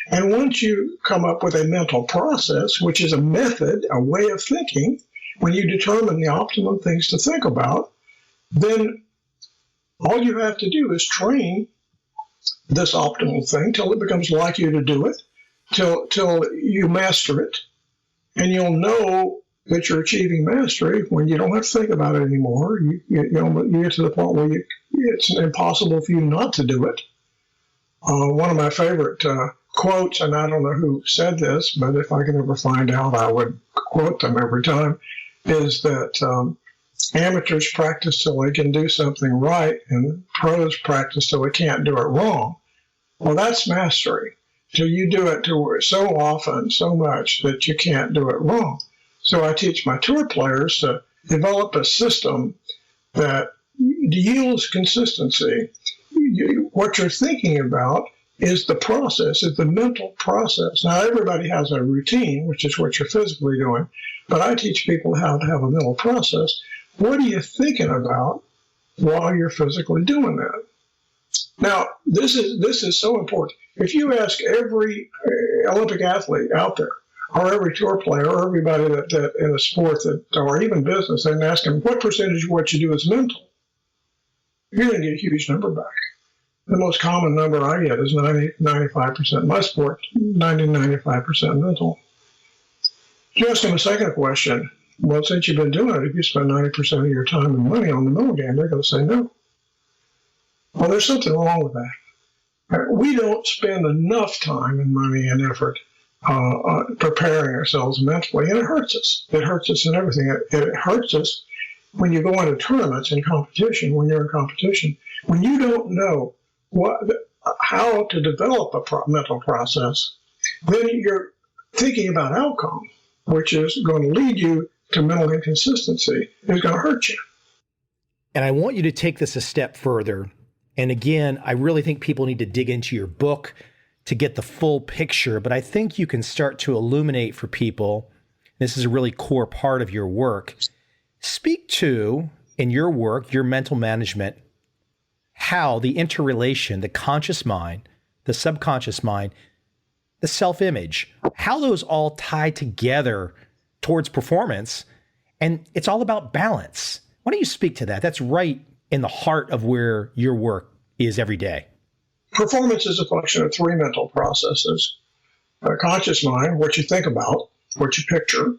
And once you come up with a mental process, which is a method, a way of thinking, when you determine the optimum things to think about, then all you have to do is train this optimal thing till it becomes like you to do it, till you master it. And you'll know that you're achieving mastery when you don't have to think about it anymore. You get to the point where it's impossible for you not to do it. One of my favorite quotes, and I don't know who said this, but if I could ever find out, I would quote them every time, is that amateurs practice till they can do something right, and pros practice till they can't do it wrong. Well, that's mastery. Till you do it so often, so much, that you can't do it wrong. So I teach my tour players to develop a system that yields consistency. What you're thinking about is the process, is the mental process. Now, everybody has a routine, which is what you're physically doing, but I teach people how to have a mental process. What are you thinking about while you're physically doing that? Now, this is so important. If you ask every Olympic athlete out there, or every tour player, or everybody that in a sport or even business, and ask them what percentage of what you do is mental, you're going to get a huge number back. The most common number I get is 95%. In my sport, 95% mental. You ask them a second question. Well, since you've been doing it, if you spend 90% of your time and money on the mental game, they're going to say no. Well, there's something wrong with that. We don't spend enough time and money and effort preparing ourselves mentally, and it hurts us. It hurts us in everything. It hurts us when you go into tournaments and competition, when you're in competition, when you don't know how to develop a mental process, then you're thinking about outcome, which is going to lead you to mental inconsistency. It's going to hurt you. And I want you to take this a step further. And again, I really think people need to dig into your book to get the full picture, but I think you can start to illuminate for people. This is a really core part of your work. Speak to, in your work, your mental management, how the interrelation, the conscious mind, the subconscious mind, the self-image, how those all tie together towards performance. And it's all about balance. Why don't you speak to that? That's right in the heart of where your work is every day. Performance is a function of three mental processes. Conscious mind, what you think about, what you picture.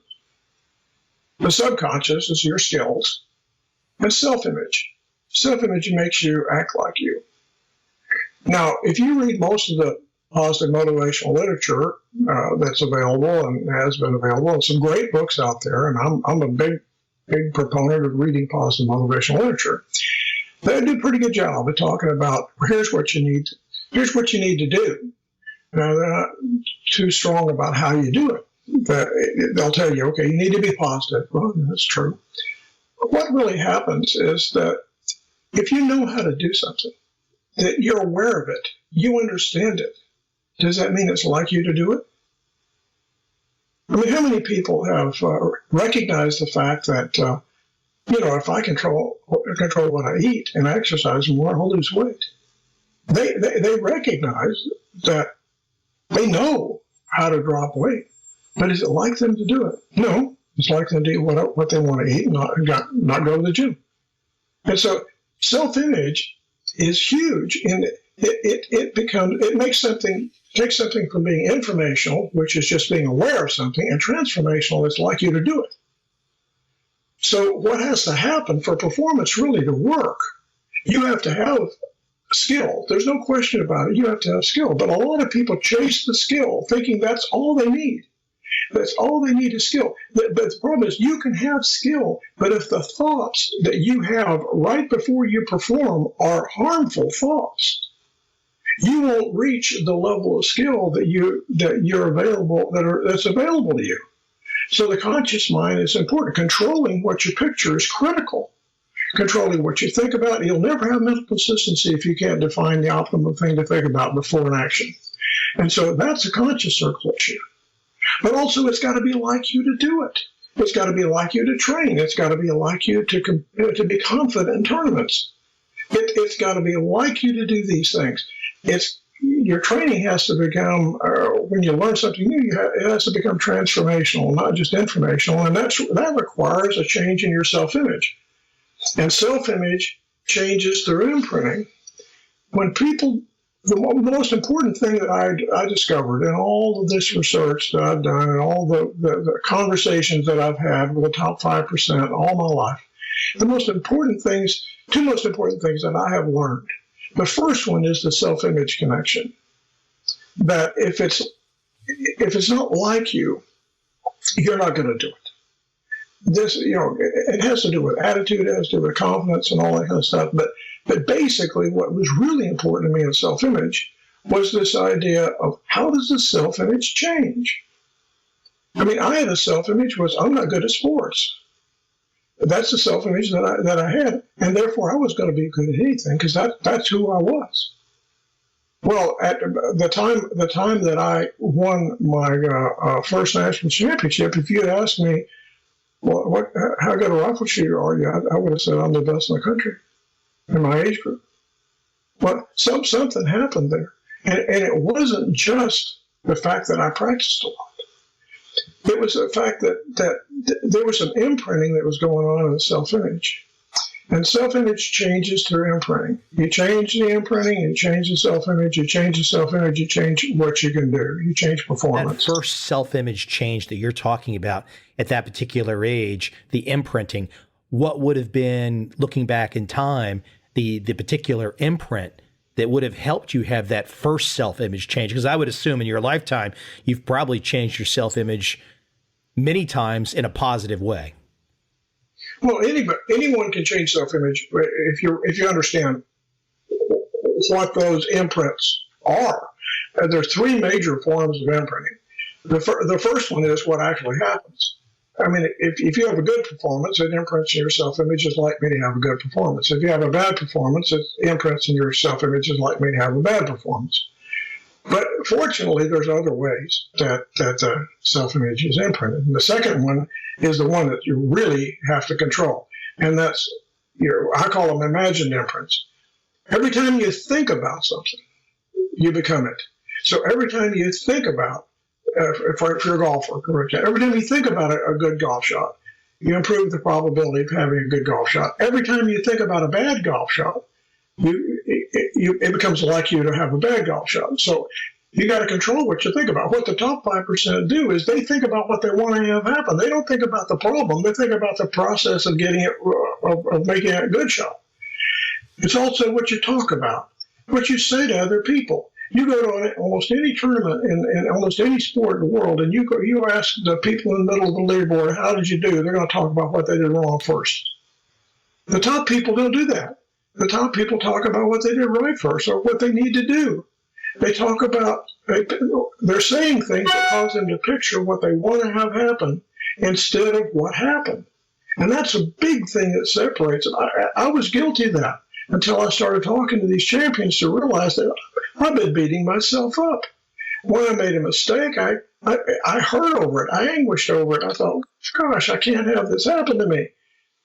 The subconscious is your skills. And self-image. Self-image makes you act like you. Now, if you read most of the positive motivational literature that's available and has been available, and some great books out there, and I'm a big proponent of reading positive motivational literature, they do a pretty good job of talking about here's what you need to do. Now, they're not too strong about how you do it. They'll tell you, okay, you need to be positive. Well, that's true. But what really happens is that if you know how to do something, that you're aware of it, you understand it, does that mean it's like you to do it? I mean, how many people have recognized the fact that, if I control what I eat and exercise more, I'll lose weight? They recognize that they know how to drop weight, but is it like them to do it? No, it's like them to eat what they want to eat and not go to the gym. And so self-image is huge, and takes something from being informational, which is just being aware of something, and transformational is like you to do it. So what has to happen for performance really to work? You have to have skill. There's no question about it. You have to have skill. But a lot of people chase the skill, thinking that's all they need. That's all they need is skill. But the problem is you can have skill, but if the thoughts that you have right before you perform are harmful thoughts, you won't reach the level of skill that's available to you. So the conscious mind is important. Controlling what you picture is critical. Controlling what you think about. You'll never have mental consistency if you can't define the optimal thing to think about before an action. And so that's a conscious circle issue. But also it's got to be like you to do it. It's got to be like you to train. It's got to be like you to be confident in tournaments. It's got to be like you to do these things. Your training has to become, when you learn something new, it has to become transformational, not just informational, and that requires a change in your self-image. And self-image changes through imprinting. When people, the most important thing that I discovered in all of this research that I've done and all the conversations that I've had with the top 5% all my life, two most important things that I have learned. The first one is the self-image connection. That if it's not like you, you're not going to do it. This, it has to do with attitude, it has to do with confidence and all that kind of stuff. But basically, what was really important to me in self-image was this idea of how does the self-image change? I mean, I had a self-image was I'm not good at sports. That's the self-image that I had, and therefore I was going to be good at anything because that's who I was. Well, at the time that I won my first national championship, if you had asked me, well, how good a rifle shooter are you, I would have said I'm the best in the country in my age group. But something happened there, and it wasn't just the fact that I practiced a lot. It was the fact that there was some imprinting that was going on in the self-image. And self-image changes through imprinting. You change the imprinting, you change the self-image, you change the self-image, you change what you can do. You change performance. That first self-image change that you're talking about at that particular age, the imprinting, what would have been, looking back in time, the particular imprint that would have helped you have that first self-image change? Because I would assume in your lifetime, you've probably changed your self-image many times in a positive way. Well, anyone can change self-image if you understand what those imprints are. There's three major forms of imprinting. The first one is what actually happens. I mean, if you have a good performance, it imprints in your self-image is likely to have a good performance. If you have a bad performance, it imprints in your self-image is likely to have a bad performance. But fortunately, there's other ways that the self-image is imprinted. And the second one is the one that you really have to control. And that's, I call them imagined imprints. Every time you think about something, you become it. So every time you think about, if you're a golfer, every time you think about a good golf shot, you improve the probability of having a good golf shot. Every time you think about a bad golf shot, it becomes like you to have a bad golf shot. So you got to control what you think about. What the top 5% do is they think about what they want to have happen. They don't think about the problem. They think about the process of getting it, of making it a good shot. It's also what you talk about, what you say to other people. You go to almost any tournament in almost any sport in the world, and you ask the people in the middle of the leaderboard, how did you do? They're going to talk about what they did wrong first. The top people don't do that. The top people talk about what they did right first or what they need to do. They talk about, they're saying things that cause them to picture what they want to have happen instead of what happened. And that's a big thing that separates. I was guilty of that until I started talking to these champions to realize that I've been beating myself up. When I made a mistake, I hurt over it. I anguished over it. I thought, gosh, I can't have this happen to me.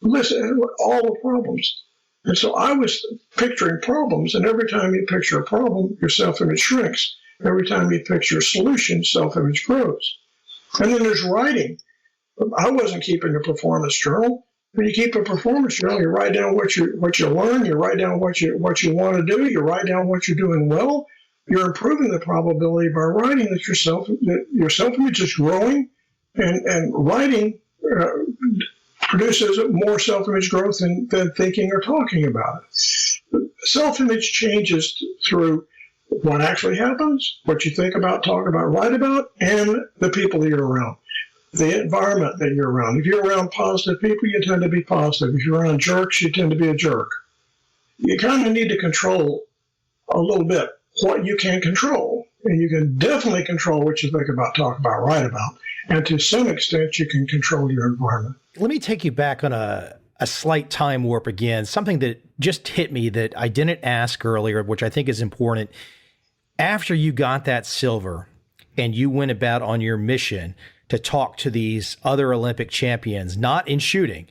Listen, all the problems. And so I was picturing problems, and every time you picture a problem, your self-image shrinks. Every time you picture a solution, self-image grows. And then there's writing. I wasn't keeping a performance journal. When you keep a performance journal, you write down what you learn, you write down what you want to do, you write down what you're doing well. You're improving the probability by writing that your self-image is growing, and writing produces more self-image growth than thinking or talking about it. Self-image changes through what actually happens, what you think about, talk about, write about, and the people that you're around, the environment that you're around. If you're around positive people, you tend to be positive. If you're around jerks, you tend to be a jerk. You kind of need to control a little bit what you can control, and you can definitely control what you think about, talk about, write about, and to some extent, you can control your environment. Let me take you back on a slight time warp again, something that just hit me that I didn't ask earlier, which I think is important. After you got that silver and you went about on your mission to talk to these other Olympic champions, not in shooting,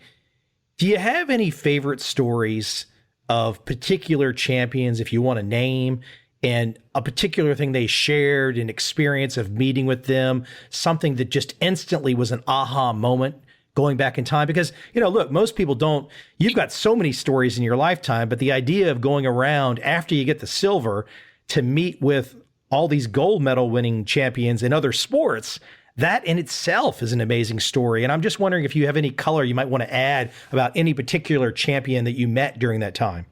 do you have any favorite stories of particular champions, if you want to name, and a particular thing they shared, an experience of meeting with them, something that just instantly was an aha moment going back in time? Because, look, most people don't, you've got so many stories in your lifetime, but the idea of going around after you get the silver to meet with all these gold medal winning champions in other sports, that in itself is an amazing story. And I'm just wondering if you have any color you might want to add about any particular champion that you met during that time.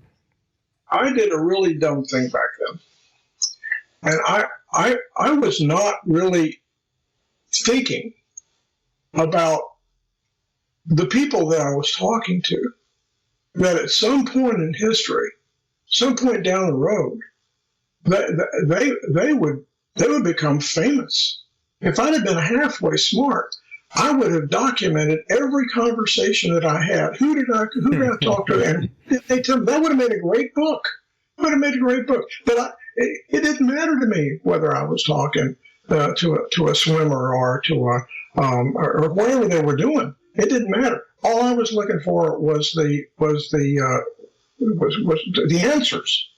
I did a really dumb thing back then. And I was not really thinking about the people that I was talking to, that at some point in history, some point down the road, they would become famous. If I'd have been halfway smart, I would have documented every conversation that I had. Who did I talk to? And they tell me that would have made a great book. But it didn't matter to me whether I was talking to a swimmer or to or whatever they were doing. It didn't matter. All I was looking for was the answers.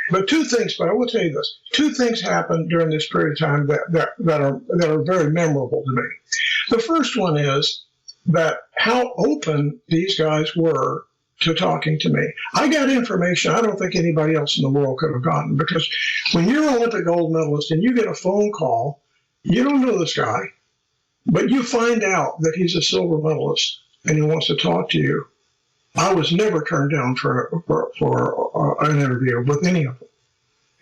But I will tell you this: two things happened during this period of time that are very memorable to me. The first one is that how open these guys were to talking to me. I got information I don't think anybody else in the world could have gotten, because when you're an Olympic gold medalist and you get a phone call, you don't know this guy, but you find out that he's a silver medalist and he wants to talk to you. I was never turned down for an interview with any of them.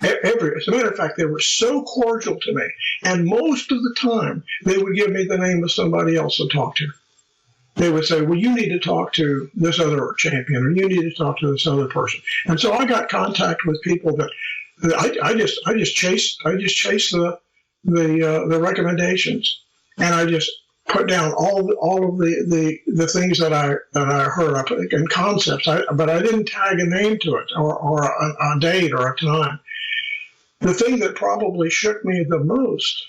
As a matter of fact, they were so cordial to me, and most of the time they would give me the name of somebody else to talk to. they would say, well, you need to talk to this other champion, or you need to talk to this other person. And so I got contact with people that I just chased the recommendations, and I just put down all of the things that I heard. I put in concepts, but I didn't tag a name to it or a date or a time. The thing that probably shook me the most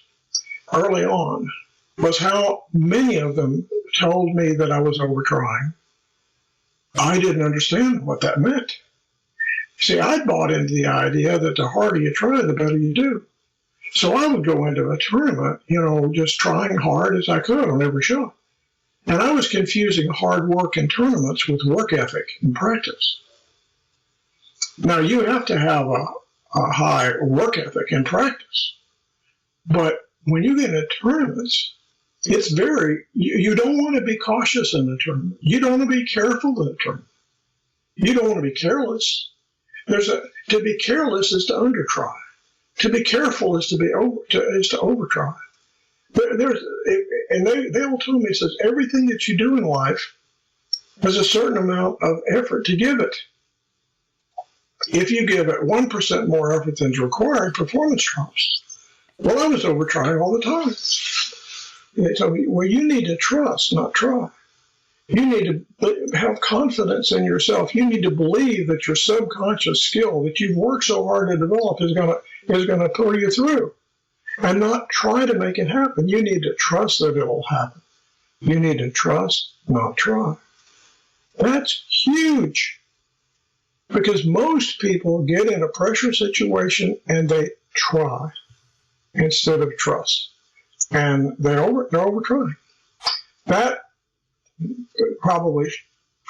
early on was how many of them told me that I was overtrying. I didn't understand what that meant. See, I bought into the idea that the harder you try, the better you do. So I would go into a tournament, just trying hard as I could on every shot. And I was confusing hard work in tournaments with work ethic and practice. Now, you have to have a high work ethic and practice. But when you get into tournaments, it's you don't want to be cautious in the tournament. You don't want to be careful in the tournament. You don't want to be careless. To be careless is to undertry. To be careful is to overtry. They will tell me, it says, everything that you do in life has a certain amount of effort to give it. If you give it 1% more effort than is required, performance drops. Well, I was overtrying all the time. And they told me, well, you need to trust, not try. You need to have confidence in yourself. You need to believe that your subconscious skill that you've worked so hard to develop is going to pull you through, and not try to make it happen. You need to trust that it will happen. You need to trust, not try. That's huge, because most people get in a pressure situation and they try instead of trust, and they're overtrying. That probably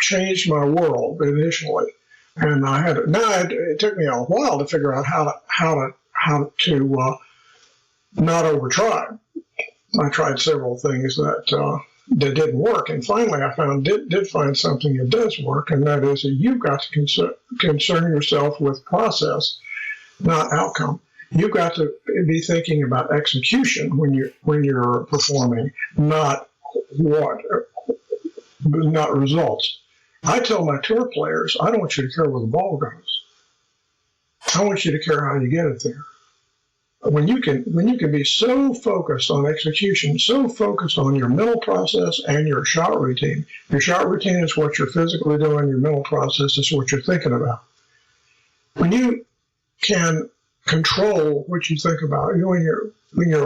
changed my world initially, and it took me a while to figure out how to not overtry. I tried several things that didn't work, and finally I did find something that does work, and that is that you've got to concern yourself with process, not outcome. You've got to be thinking about execution when you're performing, not results. I tell my tour players, I don't want you to care where the ball goes. I want you to care how you get it there. When you can be so focused on execution, so focused on your mental process and your shot routine. Your shot routine is what you're physically doing. Your mental process is what you're thinking about. When you can control what you think about, when you're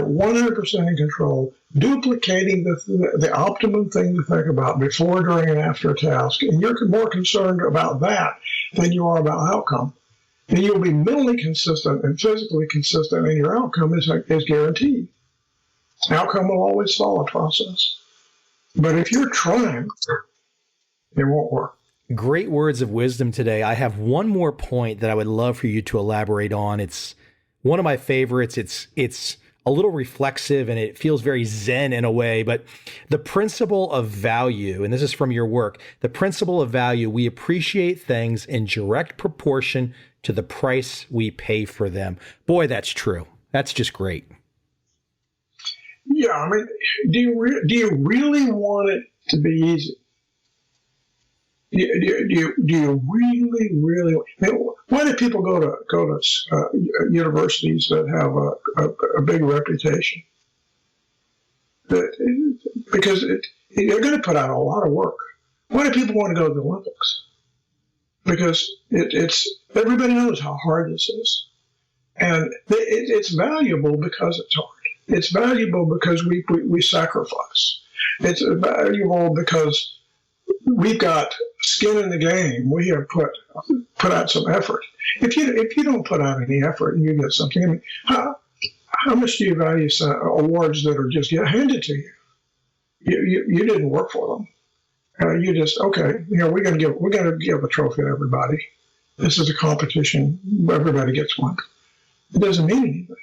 100% in control, duplicating the optimum thing to think about before, during, and after a task, and you're more concerned about that than you are about outcome, then you'll be mentally consistent and physically consistent, and your outcome is guaranteed. Outcome will always follow process. But if you're trying, it won't work. Great words of wisdom today. I have one more point that I would love for you to elaborate on. It's one of my favorites. It's a little reflexive and it feels very Zen in a way, but the principle of value, and this is from your work, the principle of value, we appreciate things in direct proportion to the price we pay for them. Boy, that's true. That's just great. Yeah, I mean, do you really want it to be easy? Do you really? I mean, why do people go to universities that have a big reputation? Because you're going to put out a lot of work. Why do people want to go to the Olympics? Because it's everybody knows how hard this is, and it's valuable because it's hard. It's valuable because we sacrifice. It's valuable because we've got skin in the game. We have put out some effort. If you don't put out any effort and you get something, I mean, how much do you value awards that are just handed to you? You didn't work for them. You just we're going to give a trophy to everybody. This is a competition. Everybody gets one. It doesn't mean anything.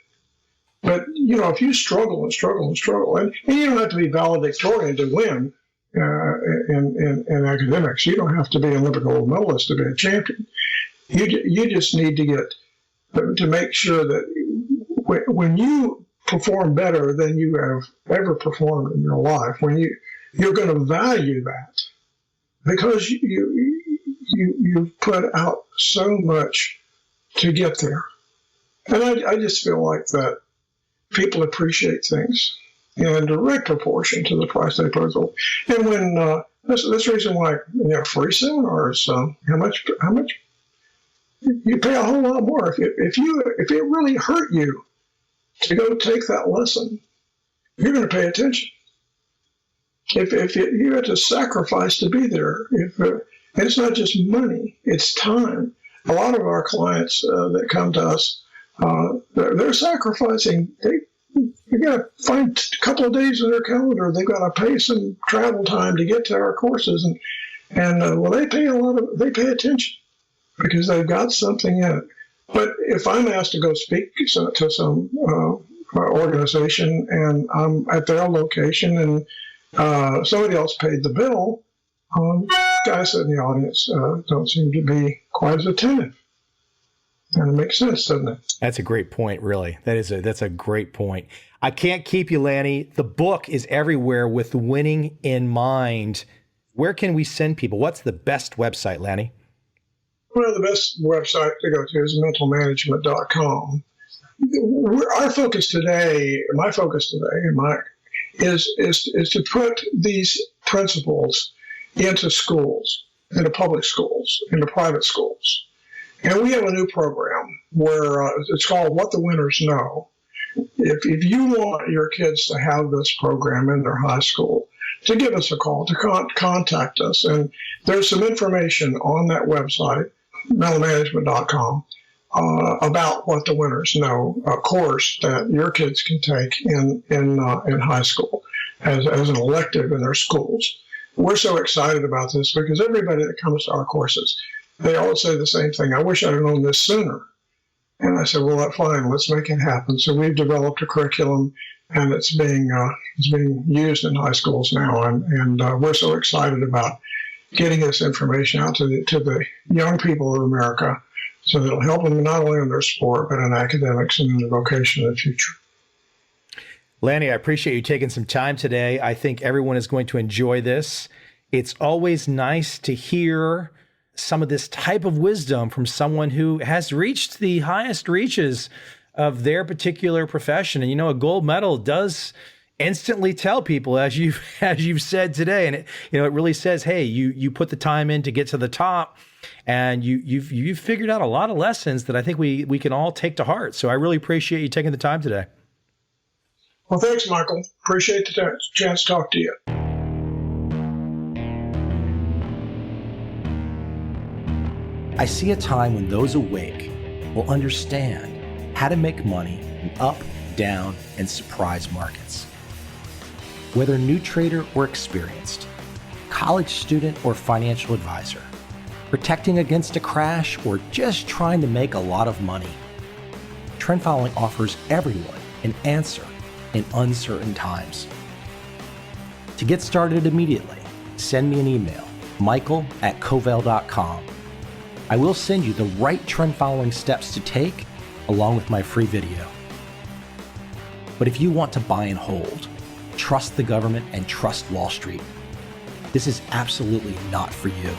But if you struggle and struggle and struggle, and you don't have to be valedictorian to win. In academics, you don't have to be an Olympic gold medalist to be a champion. You just need to make sure that when you perform better than you have ever performed in your life, when you're going to value that because you've put out so much to get there. And I just feel like that people appreciate things in direct proportion to the price they put. And when that's the reason why free seminars, how much you pay a whole lot more if it really hurt you to go take that lesson, you're going to pay attention. If you have to sacrifice to be there, and it's not just money, it's time. A lot of our clients that come to us, they're sacrificing. They got to find a couple of days in their calendar. They've got to pay some travel time to get to our courses, and they pay attention because they've got something in it. But if I'm asked to go speak to some organization and I'm at their location and somebody else paid the bill, guys in the audience don't seem to be quite as attentive. And it makes sense, doesn't it? That's a great point, really. That's a great point. I can't keep you, Lanny. The book is everywhere with winning in mind. Where can we send people? What's the best website, Lanny? Well, the best website to go to is mentalmanagement.com. Our focus today, my focus today, Mike, is to put these principles into schools, into public schools, into private schools. And we have a new program where it's called What the Winners Know. If you want your kids to have this program in their high school, to give us a call, to contact us. And there's some information on that website, mentalmanagement.com, about What the Winners Know, a course that your kids can take in high school as an elective in their schools. We're so excited about this because everybody that comes to our courses, they all say the same thing. I wish I'd have known this sooner. And I said, well, that's fine. Let's make it happen. So we've developed a curriculum, and it's being used in high schools now. And we're so excited about getting this information out to the young people of America so that it'll help them not only in their sport, but in academics and in their vocation in the future. Lanny, I appreciate you taking some time today. I think everyone is going to enjoy this. It's always nice to hear some of this type of wisdom from someone who has reached the highest reaches of their particular profession. And, a gold medal does instantly tell people, as you've said today, and it really says, hey, you put the time in to get to the top, and you've figured out a lot of lessons that I think we can all take to heart. So I really appreciate you taking the time today. Well, thanks, Michael. Appreciate the chance to talk to you. I see a time when those awake will understand how to make money in up, down, and surprise markets. Whether new trader or experienced, college student or financial advisor, protecting against a crash or just trying to make a lot of money, trend following offers everyone an answer in uncertain times. To get started immediately, send me an email, michael@covel.com. I will send you the right trend following steps to take along with my free video. But if you want to buy and hold, trust the government and trust Wall Street, this is absolutely not for you.